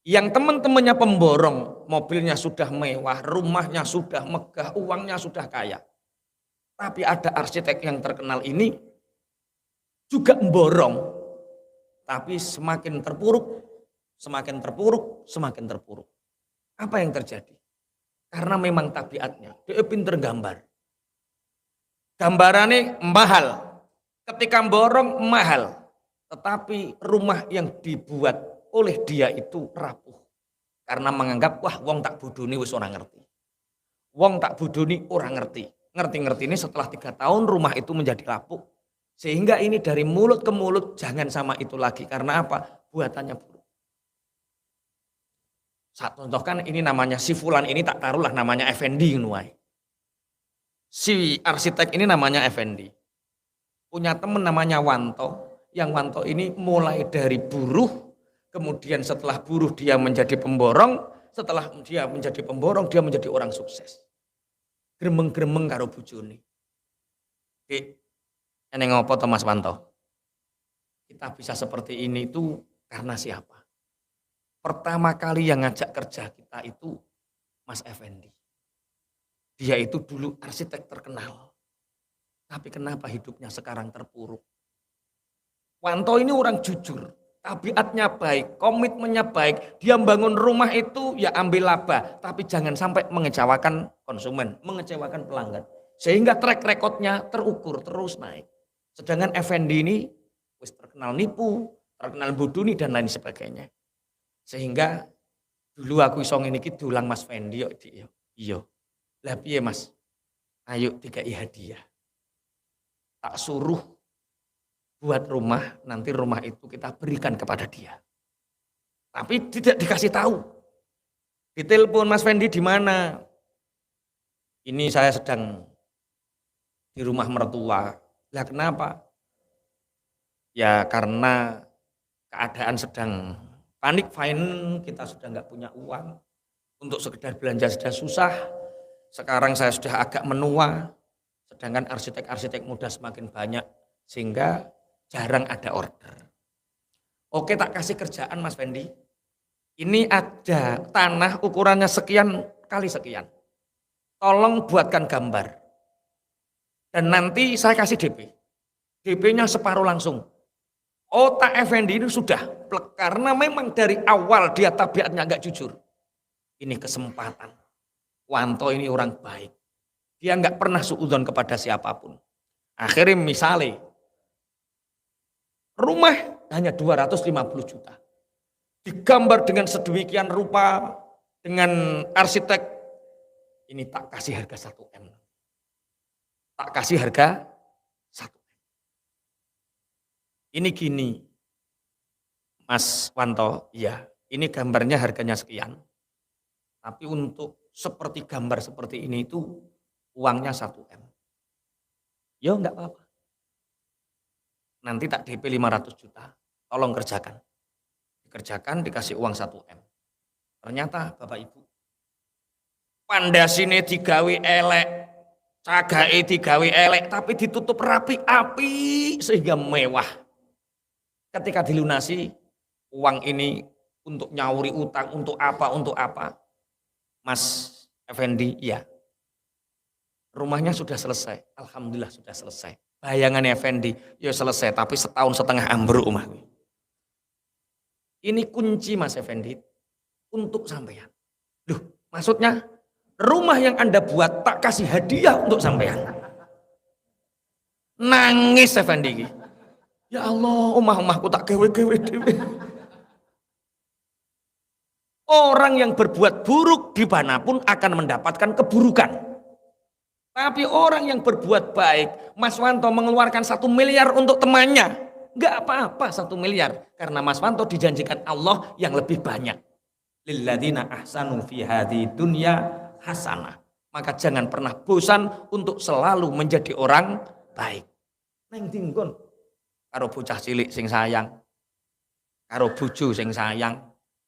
yang teman-temannya pemborong, mobilnya sudah mewah, rumahnya sudah megah, uangnya sudah kaya. Tapi ada arsitek yang terkenal ini juga memborong, tapi semakin terpuruk, semakin terpuruk, semakin terpuruk. Apa yang terjadi? Karena memang tabiatnya, dia pinter gambar. Gambarannya mahal, ketika memborong mahal, tetapi rumah yang dibuat oleh dia itu rapuh. Karena menganggap, wah wong tak bodoni wis ora ngerti. Wong tak bodoni ora ngerti. Ngerti-ngerti ini setelah 3 tahun rumah itu menjadi lapuk. Sehingga ini dari mulut ke mulut jangan sama itu lagi. Karena apa? Buatannya buruk. Saya contohkan ini namanya si Fulan ini tak taruhlah namanya Effendi nuai. Si arsitek ini namanya Effendi. Punya teman namanya Wanto. Yang Wanto ini mulai dari buruh, kemudian setelah buruh dia menjadi pemborong, setelah dia menjadi pemborong dia menjadi orang sukses. Gremeng-gremeng karo bojone. Dik, ini ngopo to Mas Wanto? Kita bisa seperti ini itu karena siapa? Pertama kali yang ngajak kerja kita itu Mas Effendi. Dia itu dulu arsitek terkenal. Tapi kenapa hidupnya sekarang terpuruk? Wanto ini orang jujur, tabiatnya baik, komitmennya baik. Dia bangun rumah itu ya ambil laba, tapi jangan sampai mengecewakan konsumen, mengecewakan pelanggan. Sehingga track recordnya terukur, terus naik. Sedangkan Effendi ini wis terkenal nipu, terkenal bodoni dan lain sebagainya. Sehingga dulu aku iso ngene iki dulang Mas Fendi yo Dik yo. Iya. Lah piye Mas? Ayo dikai hadiah. Tak suruh buat rumah, nanti rumah itu kita berikan kepada dia. Tapi tidak dikasih tahu. Ditelepon Mas Fendi di mana? Ini saya sedang di rumah mertua. Lah kenapa? Ya karena keadaan sedang panik fine, kita sudah nggak punya uang. Untuk sekedar belanja sudah susah. Sekarang saya sudah agak menua. Sedangkan arsitek-arsitek muda semakin banyak. Sehingga jarang ada order. Oke, tak kasih kerjaan Mas Fendi. Ini ada tanah ukurannya sekian kali sekian. Tolong buatkan gambar. Dan nanti saya kasih DP. DP-nya separuh langsung. Otak Effendi ini sudah plek. Karena memang dari awal dia tabiatnya agak jujur. Ini kesempatan. Wanto ini orang baik. Dia nggak pernah suudzon kepada siapapun. Akhirnya misalnya rumah hanya 250 juta. Digambar dengan sedemikian rupa dengan arsitek. Ini tak kasih harga 1 M. Tak kasih harga 1 M. Ini gini. Mas Wanto, iya, ini gambarnya harganya sekian. Tapi untuk seperti gambar seperti ini itu uangnya 1 M. Ya enggak apa-apa. Nanti tak DP 500 juta. Tolong kerjakan. Dikerjakan dikasih uang 1 M. Ternyata Bapak Ibu, pandasine digawe elek, cagae digawe elek, tapi ditutup rapi api sehingga mewah. Ketika dilunasi, uang ini untuk nyauri utang, untuk apa? Mas Effendi, iya. Rumahnya sudah selesai, alhamdulillah sudah selesai. Bayangan Effendi, ya selesai, tapi setahun setengah ambruk rumah. Ini kunci Mas Effendi untuk sampean. Loh, maksudnya rumah yang Anda buat tak kasih hadiah untuk sampean. Nangis Effendi. Ya Allah, omah-omahku tak gawe-gawe dhewe. Orang yang berbuat buruk dimanapun akan mendapatkan keburukan. Tapi orang yang berbuat baik, Mas Wanto mengeluarkan 1 miliar untuk temannya. Enggak apa-apa 1 miliar. Karena Mas Wanto dijanjikan Allah yang lebih banyak. Lilladzina ahsanu fi hadhihi dunya hasanah. Maka jangan pernah bosan untuk selalu menjadi orang baik. Neng dinggon karo bocah cilik sing sayang, karo bojo sing sayang,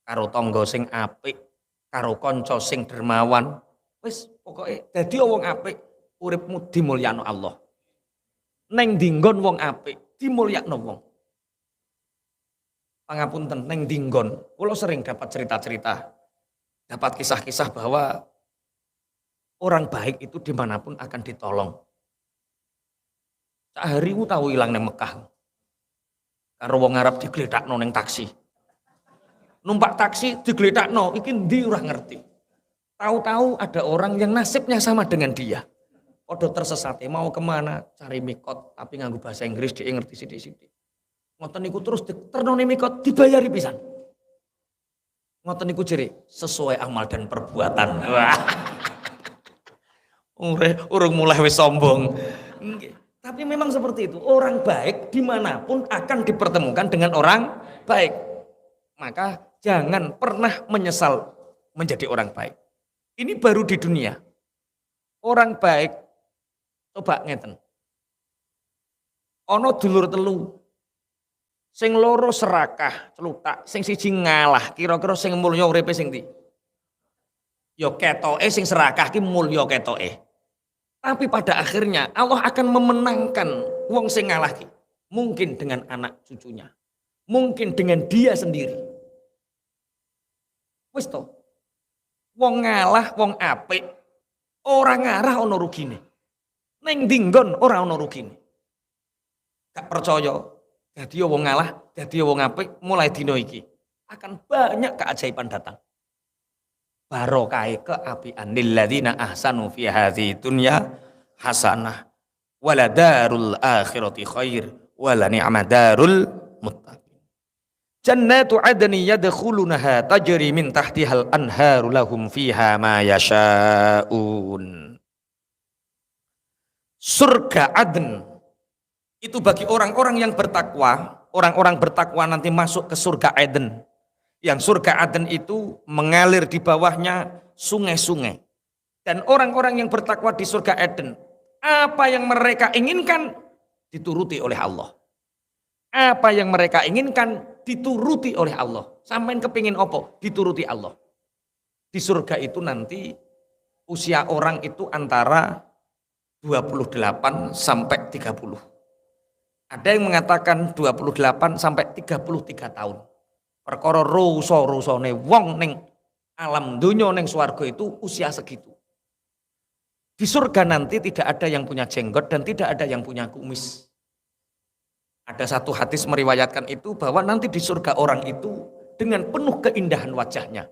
karo tangga sing apik, karo kanca sing dermawan. Wis pokoke dadi wong apik, uripmu dimulyakno Allah. Neng dinggon wong apik, dimulyakno wong. Pangapunten neng dinggon, kula sering dapat cerita-cerita, dapat kisah-kisah bahwa orang baik itu dimanapun akan ditolong. Sak hari ku tau ilang nang Mekah. Karo wong Arab digledakno nang taksi. Numpak taksi digledakno, iki ndi ora ngerti. Tahu-tahu ada orang yang nasibnya sama dengan dia. Podo tersesat, mau kemana? Cari mikot, tapi nganggo bahasa Inggris dia ngerti sithik-sithik. Ngoten niku terus diternone mikot dibayari pisan. Ngoten niku jere sesuai amal dan perbuatan. Wah. Urung mulai wis sombong. Tapi memang seperti itu. Orang baik dimanapun akan dipertemukan dengan orang baik. Maka jangan pernah menyesal menjadi orang baik. Ini baru di dunia. Orang baik, coba ngeten. Ono dulur telu. Sing loro serakah, celutak, sing siji ngalah. Kira-kira sing mulya uripe sing ndi? Ya ketoke sing serakah ki mulya ketoke. Tapi pada akhirnya Allah akan memenangkan wong sing ngalah ki. Mungkin dengan anak cucunya. Mungkin dengan dia sendiri. Wis to. Wong ngalah, wong apik, ora ngarah ana rugine. Ning dinggon ora ana rugine. Gak percaya, dadi wong ngalah, dadi wong apik mulai dina iki akan banyak keajaiban datang. Barokai keapian lilladzina ahsanu fi hadhihi dunya hasanah wala darul akhirati khair wala ni'madarul muttaqin. Jannatu adni yadkhulunaha tajri min tahtihal anharu lahum fiha ma yasha'un. Surga Aden itu bagi orang-orang yang bertakwa. Orang-orang bertakwa nanti masuk ke surga Aden. Yang surga Aden itu mengalir di bawahnya sungai-sungai. Dan orang-orang yang bertakwa di surga Aden, apa yang mereka inginkan dituruti oleh Allah. Apa yang mereka inginkan dituruti oleh Allah. Sampean kepingin apa? Dituruti Allah. Di surga itu nanti usia orang itu antara 28 sampai 30. Ada yang mengatakan 28 sampai 33 tahun. Perkara rusa-rusane wong ning alam dunya ning swarga itu usia segitu. Di surga nanti tidak ada yang punya jenggot dan tidak ada yang punya kumis. Ada satu hadis meriwayatkan itu bahwa nanti di surga orang itu dengan penuh keindahan wajahnya.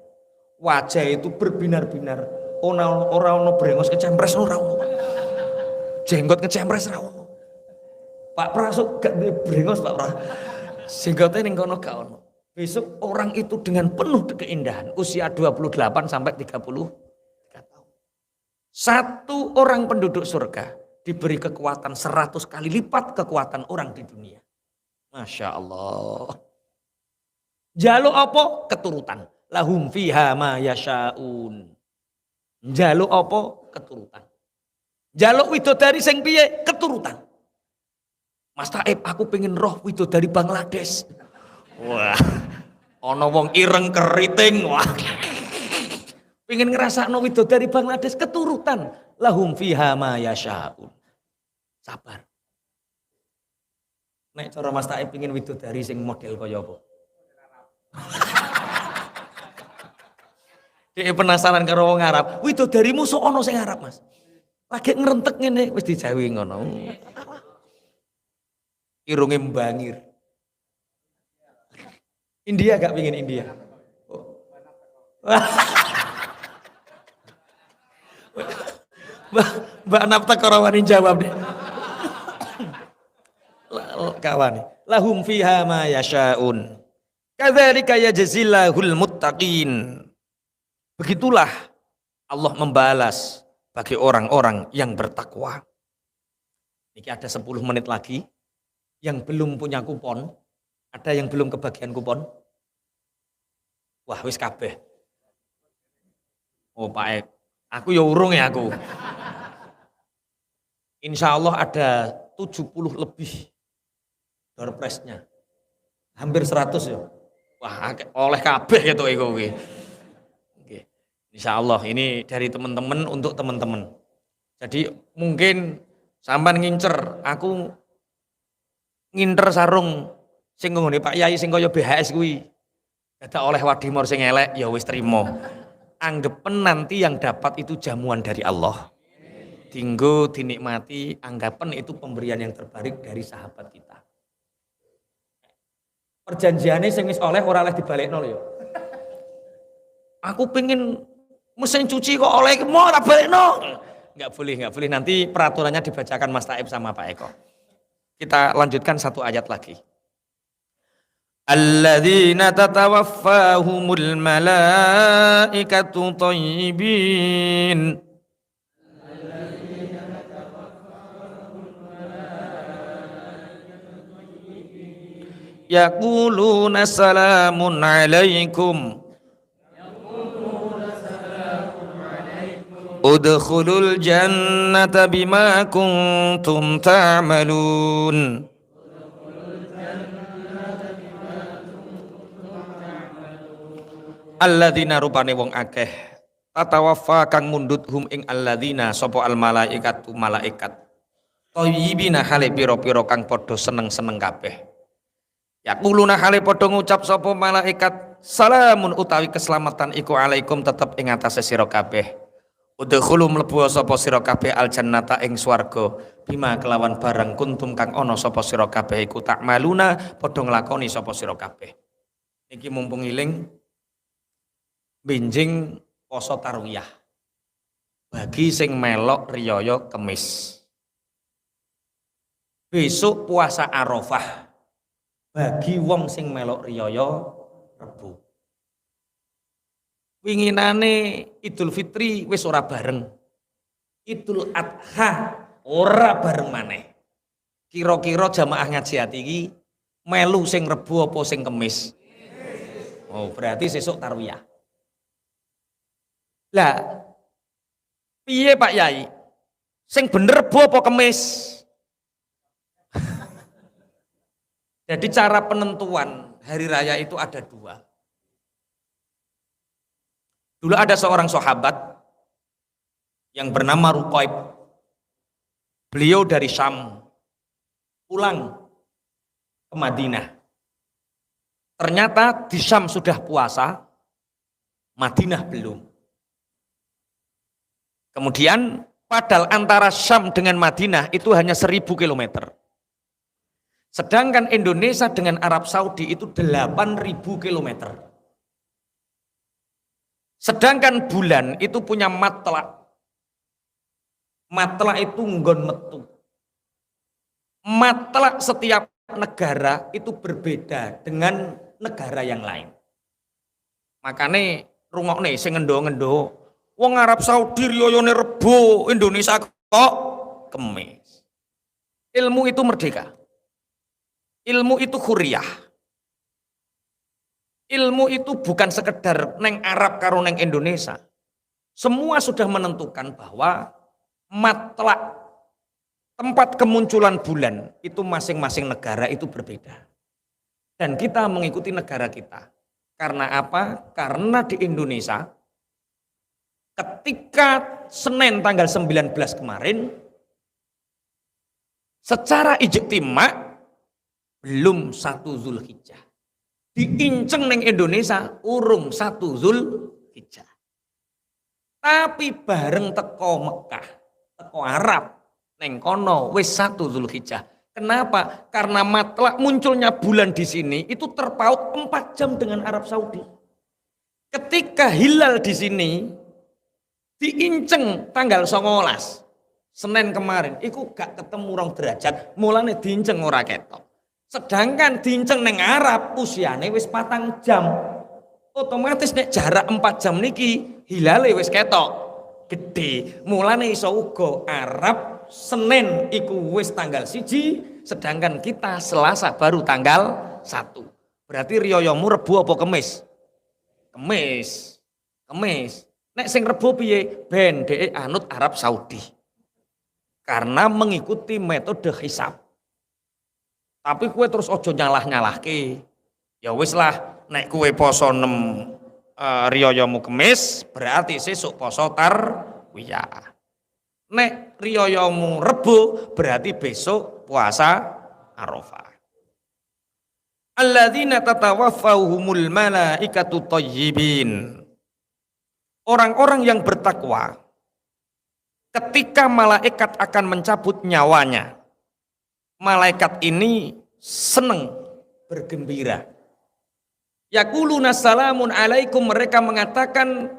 Wajah itu berbinar-binar. Orang brengos kecempres ora ono. Jenggot kecempres ora ono. Pak Prasuk gak brengos Pak Pras. Jenggotnya ning kono gak ono. Besok orang itu dengan penuh keindahan usia 28 sampai 33 tahun. Satu orang penduduk surga diberi kekuatan 100 kali lipat kekuatan orang di dunia. Masya Allah. Jaluk apa? Keturutan. Lahum fiha ma yasha'un. Jaluk apa? Keturutan. Jaluk widodari sing piye? Keturutan. Mas Taib, aku pengen roh widodari Bangladesh. Wah, ono wong ireng keriting. Wah. Pengen ngerasakno widodari Bangladesh keturutan. Lahum fiha ma yasha'un. Sabar. Nek cara Mas Taib pengen widodari sing model kaya apa? Dia penasaran karo wong Arab. Widodarimu sok ono sing Arab, Mas. Lagi ngrentek ngene wis dijawi ngono. Irunge mbangir. India gak pengen India. Mbak Nafta Korawani jawab deh. Kawan, lahum fiha ma yasha'un. Kadzalika yajzillahul muttaqin. Begitulah Allah membalas bagi orang-orang yang bertakwa. Ini ada 10 menit lagi. Yang belum punya kupon, ada yang belum kebagian kupon? Wah, wis kabeh. Oh, Pak, aku ya urung ya aku. Insya Allah ada 70 lebih door prize-nya. Hampir 100 ya. Wah, oleh kabeh gitu iku kuwi. Oke. Insya Allah ini dari teman-teman untuk teman-teman. Jadi mungkin sampean ngincer, aku nginter sarung sing nggone Pak Yai sing kaya BHS kuwi. Dadak oleh wadimor sing elek ya wis trimo. Anggapen nanti yang dapat itu jamuan dari Allah. Dinggo dinikmati, anggapan itu pemberian yang terbaik dari sahabat kita. Perjanjiannya sing wis oleh ora oleh dibalekno lho ya. Aku pengen mesin cuci kok oleh mau ora balekno. Enggak boleh. Nanti peraturannya dibacakan Mas Taib sama Pak Eko. Kita lanjutkan satu ayat lagi. Alladzina tatawaffahumul malaikatu thayyibin. yaquluna salamun alaikum udkhulul jannata bima kuntum ta'malun. Alladzina rupane wong akeh tatawaffa kang mundut hum ing alladzina sapa al malaikatu malaikat thayyibina hale pira-pira kang padha seneng-seneng kabeh. Yaquluna hale padha ngucap sapa malaikat salamun utawi keselamatan iku alaikum tetep ing atase sira kabeh. Udkhulu mlebu sapa sira kabeh al jannata ing swarga bima kelawan barang kuntum kang ana sapa sira kabeh iku tak maluna padha nglakoni sapa sira kabeh. Iki mumpung iling benjing poso tarwiyah bagi sing melok riyaya Kemis. Besok puasa Arafah bagi wong sing melok riyaya Rebo. Winginane Idul Fitri wis ora bareng. Idul Adha ora bareng maneh. Kira-kira jamaah ngaji ati iki melu sing Rebo apa sing Kemis? Oh, berarti sesuk tarwiyah. Lah, piye Pak Yai? Sing bener Rebo apa Kemis? Jadi cara penentuan hari raya itu ada dua. Dulu ada seorang sahabat yang bernama Ruqaib. Beliau dari Syam pulang ke Madinah. Ternyata di Syam sudah puasa, Madinah belum. Kemudian padahal antara Syam dengan Madinah itu hanya 1000 km. Sedangkan Indonesia dengan Arab Saudi itu 8000 km. Sedangkan bulan itu punya matlak. Matlak itu nggon metu. Matlak setiap negara itu berbeda dengan negara yang lain. Makanya rungokne sing ngendo-ngendo wong Arab Saudi riyayane Rebo, Indonesia kok Kemis. Ilmu itu merdeka. Ilmu itu huriyah. Ilmu itu bukan sekedar neng Arab karo neng Indonesia. Semua sudah menentukan bahwa matlak tempat kemunculan bulan itu masing-masing negara itu berbeda. Dan kita mengikuti negara kita. Karena apa? Karena di Indonesia ketika Senin tanggal 19 kemarin secara ijtima belum 1 Zulhijjah. Diinceng neng Indonesia urung 1 Zulhijjah. Tapi bareng teko Mekah, teko Arab neng kono wis 1 Zulhijjah. Kenapa? Karena matlak munculnya bulan di sini itu terpaut 4 jam dengan Arab Saudi. Ketika hilal di sini diinceng tanggal 19 Senin kemarin, iku gak ketemu 2 derajat, mulane diinceng ora ketok. Sedangkan diinceng neng Arab usiane wis 4 jam. Otomatis nek jarak 4 jam niki hilale wis ketok gede. Mulane iso uga Arab Senin iku wis tanggal 1, sedangkan kita Selasa baru tanggal 1. Berarti riyoyomu Rebo apa Kemis? Kemis. Kemis. Nek sing Rebo piye? Ben dhek anut Arab Saudi. Karena mengikuti metode hisab. Tapi kue terus ojo nyalah-nyalahke. Ya wis lah, nek kue poso 6 riyoyomu Kemis, berarti sesuk poso tarwiyah. Nek riyoyomu Rebo, berarti besok puasa Arafah. Alladzina tatawaffahumul malaikatu thayyibin. Orang-orang yang bertakwa ketika malaikat akan mencabut nyawanya, malaikat ini senang, bergembira. Yaquluna salamun alaikum, mereka mengatakan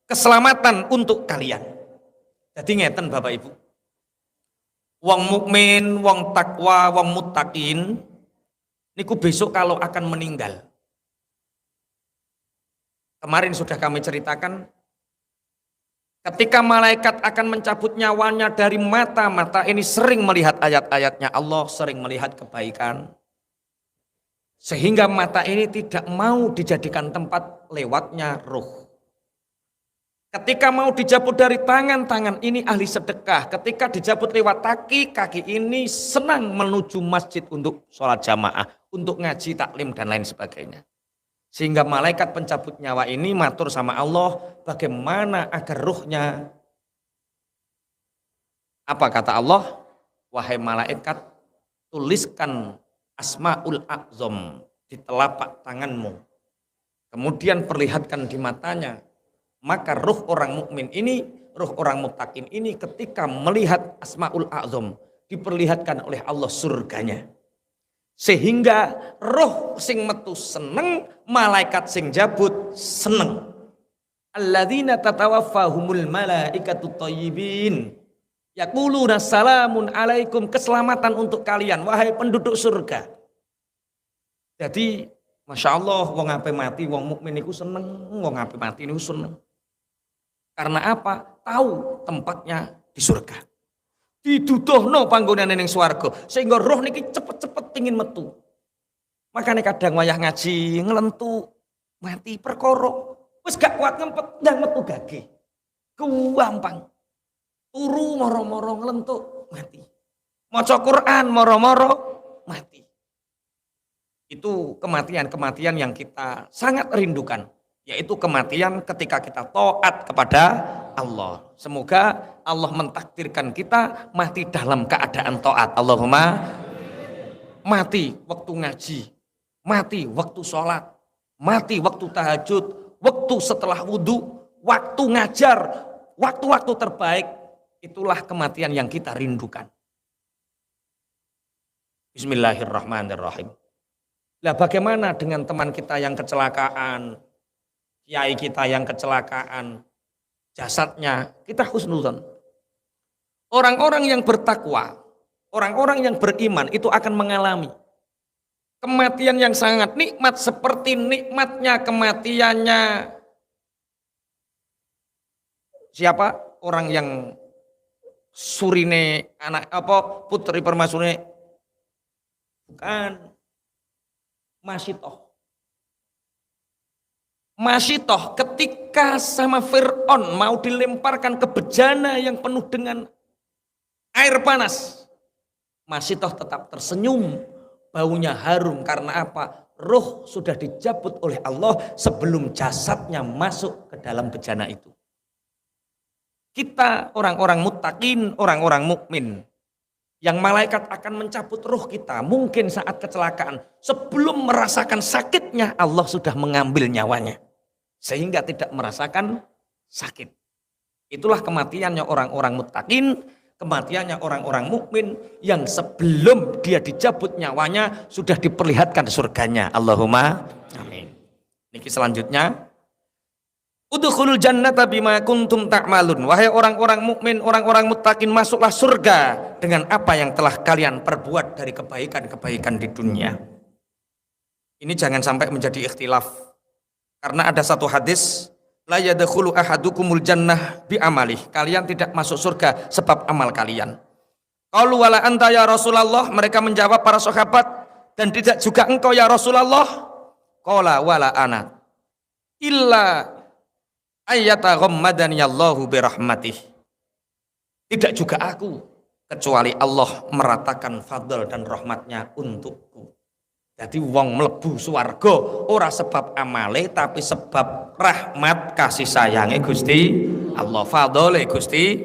keselamatan untuk kalian. Jadi ngeten Bapak Ibu. Wong mukmin, wong takwa, wong muttaqin niku besok kalau akan meninggal. Kemarin sudah kami ceritakan ketika malaikat akan mencabut nyawanya dari mata ini sering melihat ayat-ayatnya Allah, sering melihat kebaikan. Sehingga mata ini tidak mau dijadikan tempat lewatnya ruh. Ketika mau dicabut dari tangan, tangan ini ahli sedekah. Ketika dicabut lewat kaki, kaki ini senang menuju masjid untuk sholat jamaah, untuk ngaji, taklim, dan lain sebagainya. Sehingga malaikat pencabut nyawa ini matur sama Allah, bagaimana agar ruhnya, apa kata Allah? Wahai malaikat, tuliskan Asmaul A'zam di telapak tanganmu. Kemudian perlihatkan di matanya. Maka ruh orang mukmin ini, ruh orang muttaqin ini ketika melihat Asmaul A'zam diperlihatkan oleh Allah surganya. Sehingga roh sing metu seneng, malaikat sing jabut seneng. Alladzina tatawaffahumul malaikatu thayyibin. Yaquluna salamun alaikum, keselamatan untuk kalian wahai penduduk surga. Jadi Masya Allah, wong ape mati, wong mukmin niku seneng, wong ape mati niku seneng. Karena apa? Tahu tempatnya di surga. Diduduhno panggonane ning swarga, sehingga roh niki cepet-cepet pengin metu. Makanya kadang wayah ngaji ngelentu mati perkara wis gak kuat ngempet ndang metu gage. Gampang. Turu moro-moro nglentuk mati. Maca Quran moro-moro mati. Itu kematian-kematian yang kita sangat rindukan, yaitu kematian ketika kita taat kepada Allah. Semoga Allah mentakdirkan kita mati dalam keadaan taat. Allahumma mati waktu ngaji, mati waktu sholat, mati waktu tahajud, waktu setelah wudhu, waktu ngajar, waktu-waktu terbaik. Itulah kematian yang kita rindukan. Bismillahirrahmanirrahim. Lah bagaimana dengan teman kita yang kecelakaan, kiai kita yang kecelakaan, jasadnya kita husnuzon. Orang-orang yang bertakwa, orang-orang yang beriman itu akan mengalami kematian yang sangat nikmat, seperti nikmatnya kematiannya siapa? Orang yang surine anak apa putri permaisuri, bukan, Masitoh ketika sama Fir'aun mau dilemparkan ke bejana yang penuh dengan air panas, Masitoh tetap tersenyum, baunya harum. Karena apa? Ruh sudah dijabut oleh Allah sebelum jasadnya masuk ke dalam bejana itu. Kita orang-orang muttaqin, orang-orang mukmin, yang malaikat akan mencabut ruh kita mungkin saat kecelakaan, sebelum merasakan sakitnya Allah sudah mengambil nyawanya sehingga tidak merasakan sakit. Itulah kematiannya orang-orang muttaqin, kematiannya orang-orang mukmin yang sebelum dia dicabut nyawanya sudah diperlihatkan surganya. Allahumma amin. Niki selanjutnya, udkhulul jannata bima kuntum ta'malun. Wahai orang-orang mukmin, orang-orang muttaqin, masuklah surga dengan apa yang telah kalian perbuat dari kebaikan-kebaikan di dunia. Ini jangan sampai menjadi ikhtilaf. Karena ada satu hadis, la yadkhulu ahadukumul jannah bi amalih. Kalian tidak masuk surga sebab amal kalian. Qalu wala anta ya Rasulullah. Mereka menjawab para sahabat, dan tidak juga engkau ya Rasulullah. Qala wala ana illa ayyataghammadani Allahu birahmatih. Tidak juga aku, kecuali Allah meratakan fadl dan rahmatnya untukku. Jadi wong mlebu swarga ora sebab amale, tapi sebab rahmat kasih sayangnya Gusti Allah, fadhole Gusti.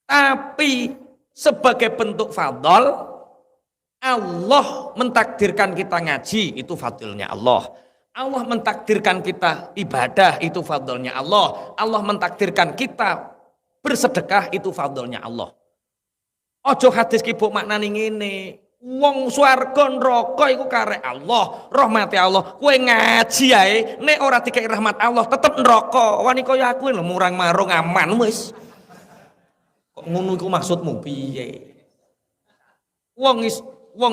Tapi sebagai bentuk fadl, Allah mentakdirkan kita ngaji, itu fadlnya Allah. Allah mentakdirkan kita ibadah, itu fadlnya Allah. Allah mentakdirkan kita bersedekah, itu fadlnya Allah. Ojo hadis ki mbok maknani ngene. Wong swarga neraka iku karek Allah, rahmati Allah. Kowe ngaji ae, nek ora dikai rahmat Allah tetep neraka. Wani kaya aku lho murang marung aman wis. Kok ngono iku maksudmu piye? Wong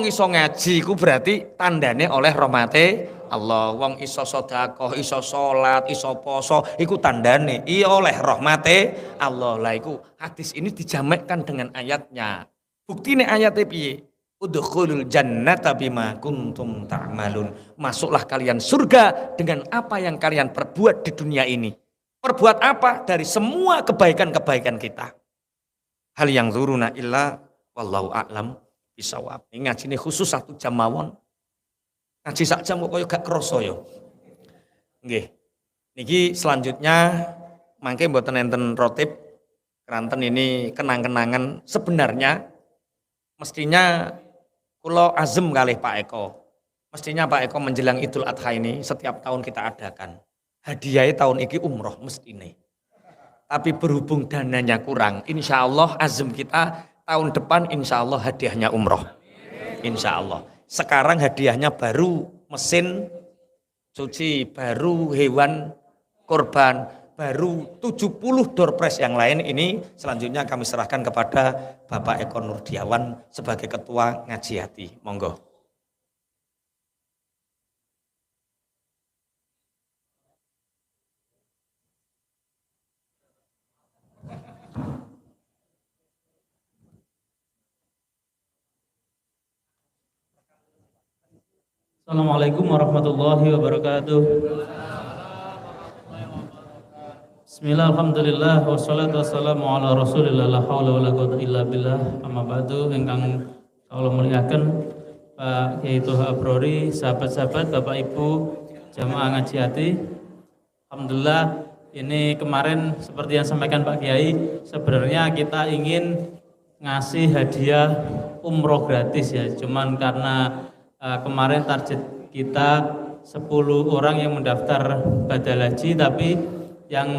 iso ngaji iku berarti tandane oleh rahmate Allah. Wong iso sedekah, iso salat, iso poso, iku tandane iya oleh rahmate Allah. Lah iku hadis ini dijamekkan dengan ayatnya. Buktine ayate piye? Udkhulul jannata bima kuntum ta'malun. Masuklah kalian surga dengan apa yang kalian perbuat di dunia ini. Perbuat apa? Dari semua kebaikan-kebaikan kita. Hal yang zuruna illa wallahu a'lam bisawab. Ini ngaji ini khusus 1 jam mawon. Ngaji sak jam kok koyo gak kroso yo. Nggih. Niki selanjutnya mangke mboten enten rotib. Keranten ini kenang-kenangan sebenarnya mestinya kulo azem kalih Pak Eko. Mestinya Pak Eko menjelang Idul Adha ini setiap tahun kita adakan. Hadiahnya tahun ini umroh mestine. Tapi berhubung dananya kurang, insya Allah azem kita tahun depan insya Allah hadiahnya umroh. Insya Allah. Sekarang hadiahnya baru mesin cuci, baru hewan korban, baru 70 door prize yang lain. Ini selanjutnya kami serahkan kepada Bapak Eko Nurdiawan sebagai Ketua Ngaji Hati. Monggo. Assalamualaikum warahmatullahi wabarakatuh. Bismillah, alhamdulillah, wassalatu wassalamu ala rasulillah, la hawla wa la quwwata illa billah, amma ba'du. Ingkang Allah muliakan Pak Kiai Toha Abrori, sahabat-sahabat, Bapak Ibu Jamaah Ngaji Hati. Alhamdulillah, ini kemarin seperti yang sampaikan Pak Kiai, sebenarnya kita ingin ngasih hadiah umroh gratis ya, cuman karena kemarin target kita 10 orang yang mendaftar badal haji, tapi yang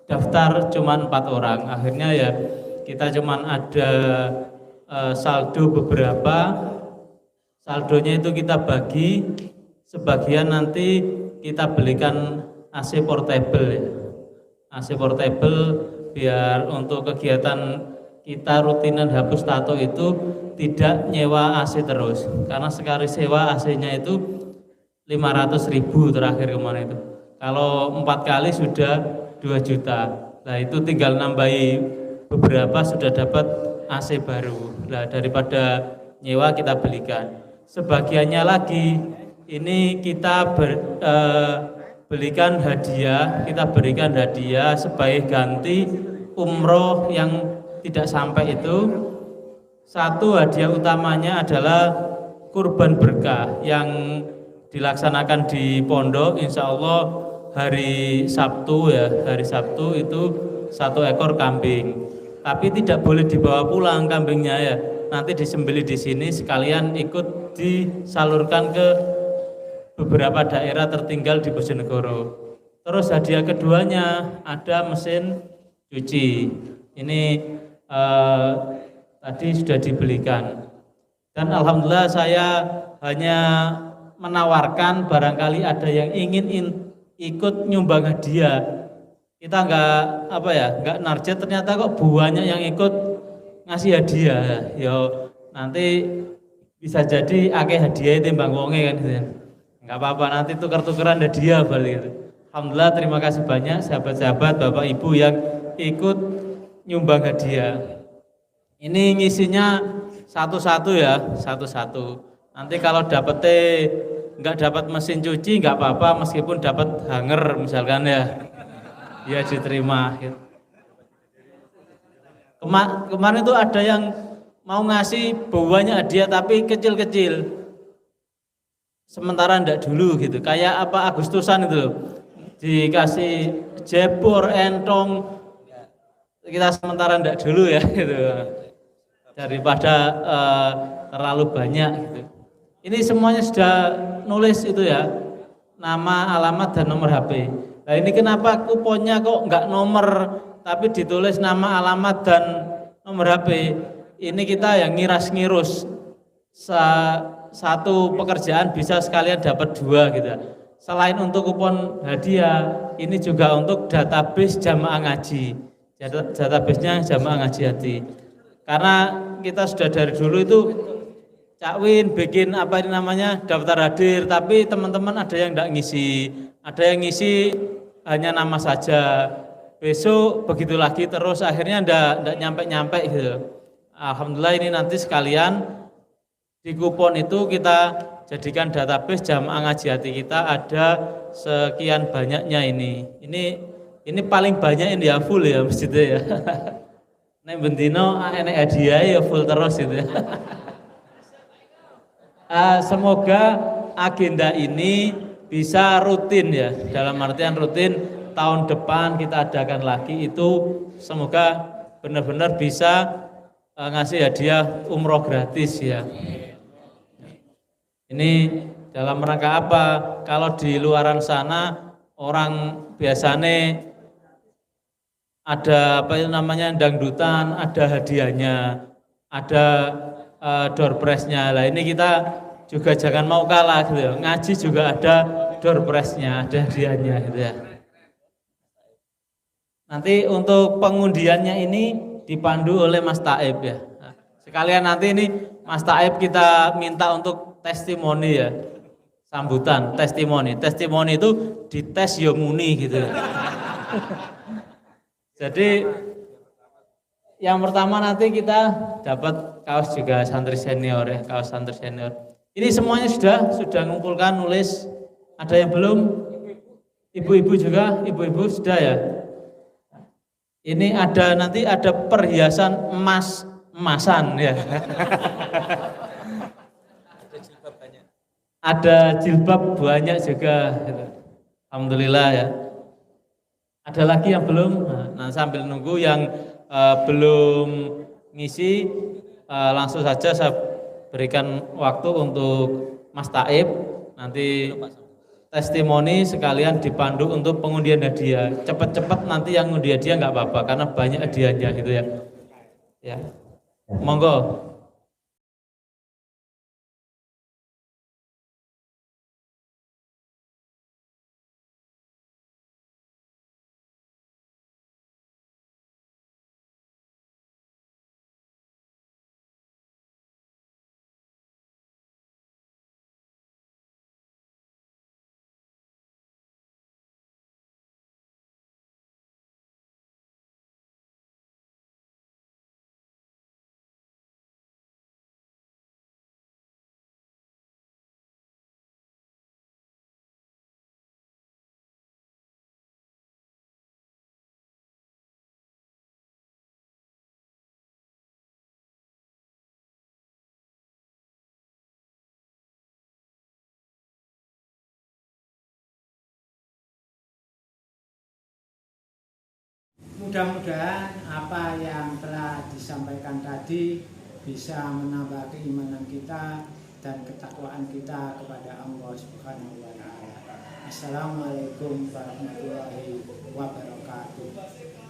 daftar cuma 4 orang. Akhirnya ya kita cuma ada saldo beberapa, saldonya itu kita bagi, sebagian nanti kita belikan AC portable ya. AC portable biar untuk kegiatan kita rutinan hapus tato itu tidak nyewa AC terus, karena sekali sewa AC-nya itu 500.000 terakhir kemarin itu. Kalau 4 kali sudah 2 juta. Nah itu tinggal nambahi beberapa sudah dapat AC baru. Nah daripada nyewa kita belikan. Sebagiannya lagi ini kita belikan hadiah, kita berikan hadiah sebagai ganti umroh yang tidak sampai itu. Satu hadiah utamanya adalah kurban berkah yang dilaksanakan di pondok, insya Allah hari Sabtu ya, hari Sabtu itu 1 ekor kambing. Tapi tidak boleh dibawa pulang kambingnya ya, nanti disembelih di sini sekalian ikut disalurkan ke beberapa daerah tertinggal di Bojonegoro. Terus hadiah keduanya ada mesin cuci. Ini tadi sudah dibelikan, dan alhamdulillah saya hanya menawarkan barangkali ada yang ingin ikut nyumbang hadiah. Kita nggak narjet, ternyata kok banyak yang ikut ngasih hadiah. Yo nanti bisa jadi akeh hadiah timbang wonge kan gitu. Nggak apa-apa, nanti tukar-tukaran hadiah balik gitu. Alhamdulillah, terima kasih banyak sahabat-sahabat, Bapak Ibu yang ikut nyumbang hadiah. Ini ngisinya satu-satu ya, satu-satu. Nanti kalau nggak dapat mesin cuci nggak apa-apa, meskipun dapat hanger misalkan ya, ya diterima. Kemarin itu ada yang mau ngasih banyak hadiah tapi kecil-kecil, sementara ndak dulu gitu. Kayak apa Agustusan itu dikasih jebor, entong, kita sementara ndak dulu ya gitu. Daripada terlalu banyak gitu. Ini semuanya sudah nulis itu ya, nama, alamat, dan nomor HP. Nah ini kenapa kuponnya kok nggak nomor, tapi ditulis nama, alamat, dan nomor HP. Ini kita yang ngiras-ngirus, satu pekerjaan bisa sekalian dapat 2 gitu. Selain untuk kupon hadiah, ini juga untuk database jamaah ngaji. Database-nya jamaah ngaji hati. Karena kita sudah dari dulu itu cakwin bikin apa ini namanya daftar hadir, tapi teman-teman ada yang enggak ngisi, ada yang ngisi hanya nama saja. Besok begitu lagi terus, akhirnya enggak nyampe-nyampe gitu. Alhamdulillah ini nanti sekalian Di kupon itu kita jadikan database jamaah ngaji hati kita ada sekian banyaknya ini. Ini paling banyak ini ya full ya masjidnya ya. Nek bendino enek hadiah ya full terus gitu ya. Semoga agenda ini bisa rutin ya, dalam artian rutin tahun depan kita adakan lagi itu semoga benar-benar bisa ngasih hadiah umroh gratis ya. Ini dalam rangka apa? Kalau di luaran sana orang biasanya ada apa namanya dangdutan, ada hadiahnya, ada door prize-nya. Lah ini kita juga jangan mau kalah gitu ya. Ngaji juga ada door prize-nya, ada hadiahnya gitu ya. Nanti untuk pengundiannya ini dipandu oleh Mas Taib ya. Nah, sekalian nanti ini Mas Taib kita minta untuk testimoni ya. Sambutan, testimoni. Testimoni itu dites ya muni gitu ya. Jadi yang pertama nanti kita dapat kaos juga santri senior ya, kaos santri senior. Ini semuanya sudah ngumpulkan nulis. Ada yang belum? Ibu-ibu juga, ibu-ibu sudah ya. Ini ada nanti ada perhiasan emasan ya. Ada jilbab banyak juga. Alhamdulillah ya. Ada lagi yang belum? Nah sambil nunggu yang belum ngisi langsung saja saya berikan waktu untuk Mas Taib. Nanti testimoni sekalian dipandu untuk pengundian hadiah. Cepat-cepat nanti yang ngundi hadiah nggak apa-apa karena banyak hadiahnya gitu ya. Ya, monggo. Mudah-mudahan apa yang telah disampaikan tadi bisa menambah keimanan kita dan ketakwaan kita kepada Allah Subhanahu wa taala. Assalamualaikum warahmatullahi wabarakatuh.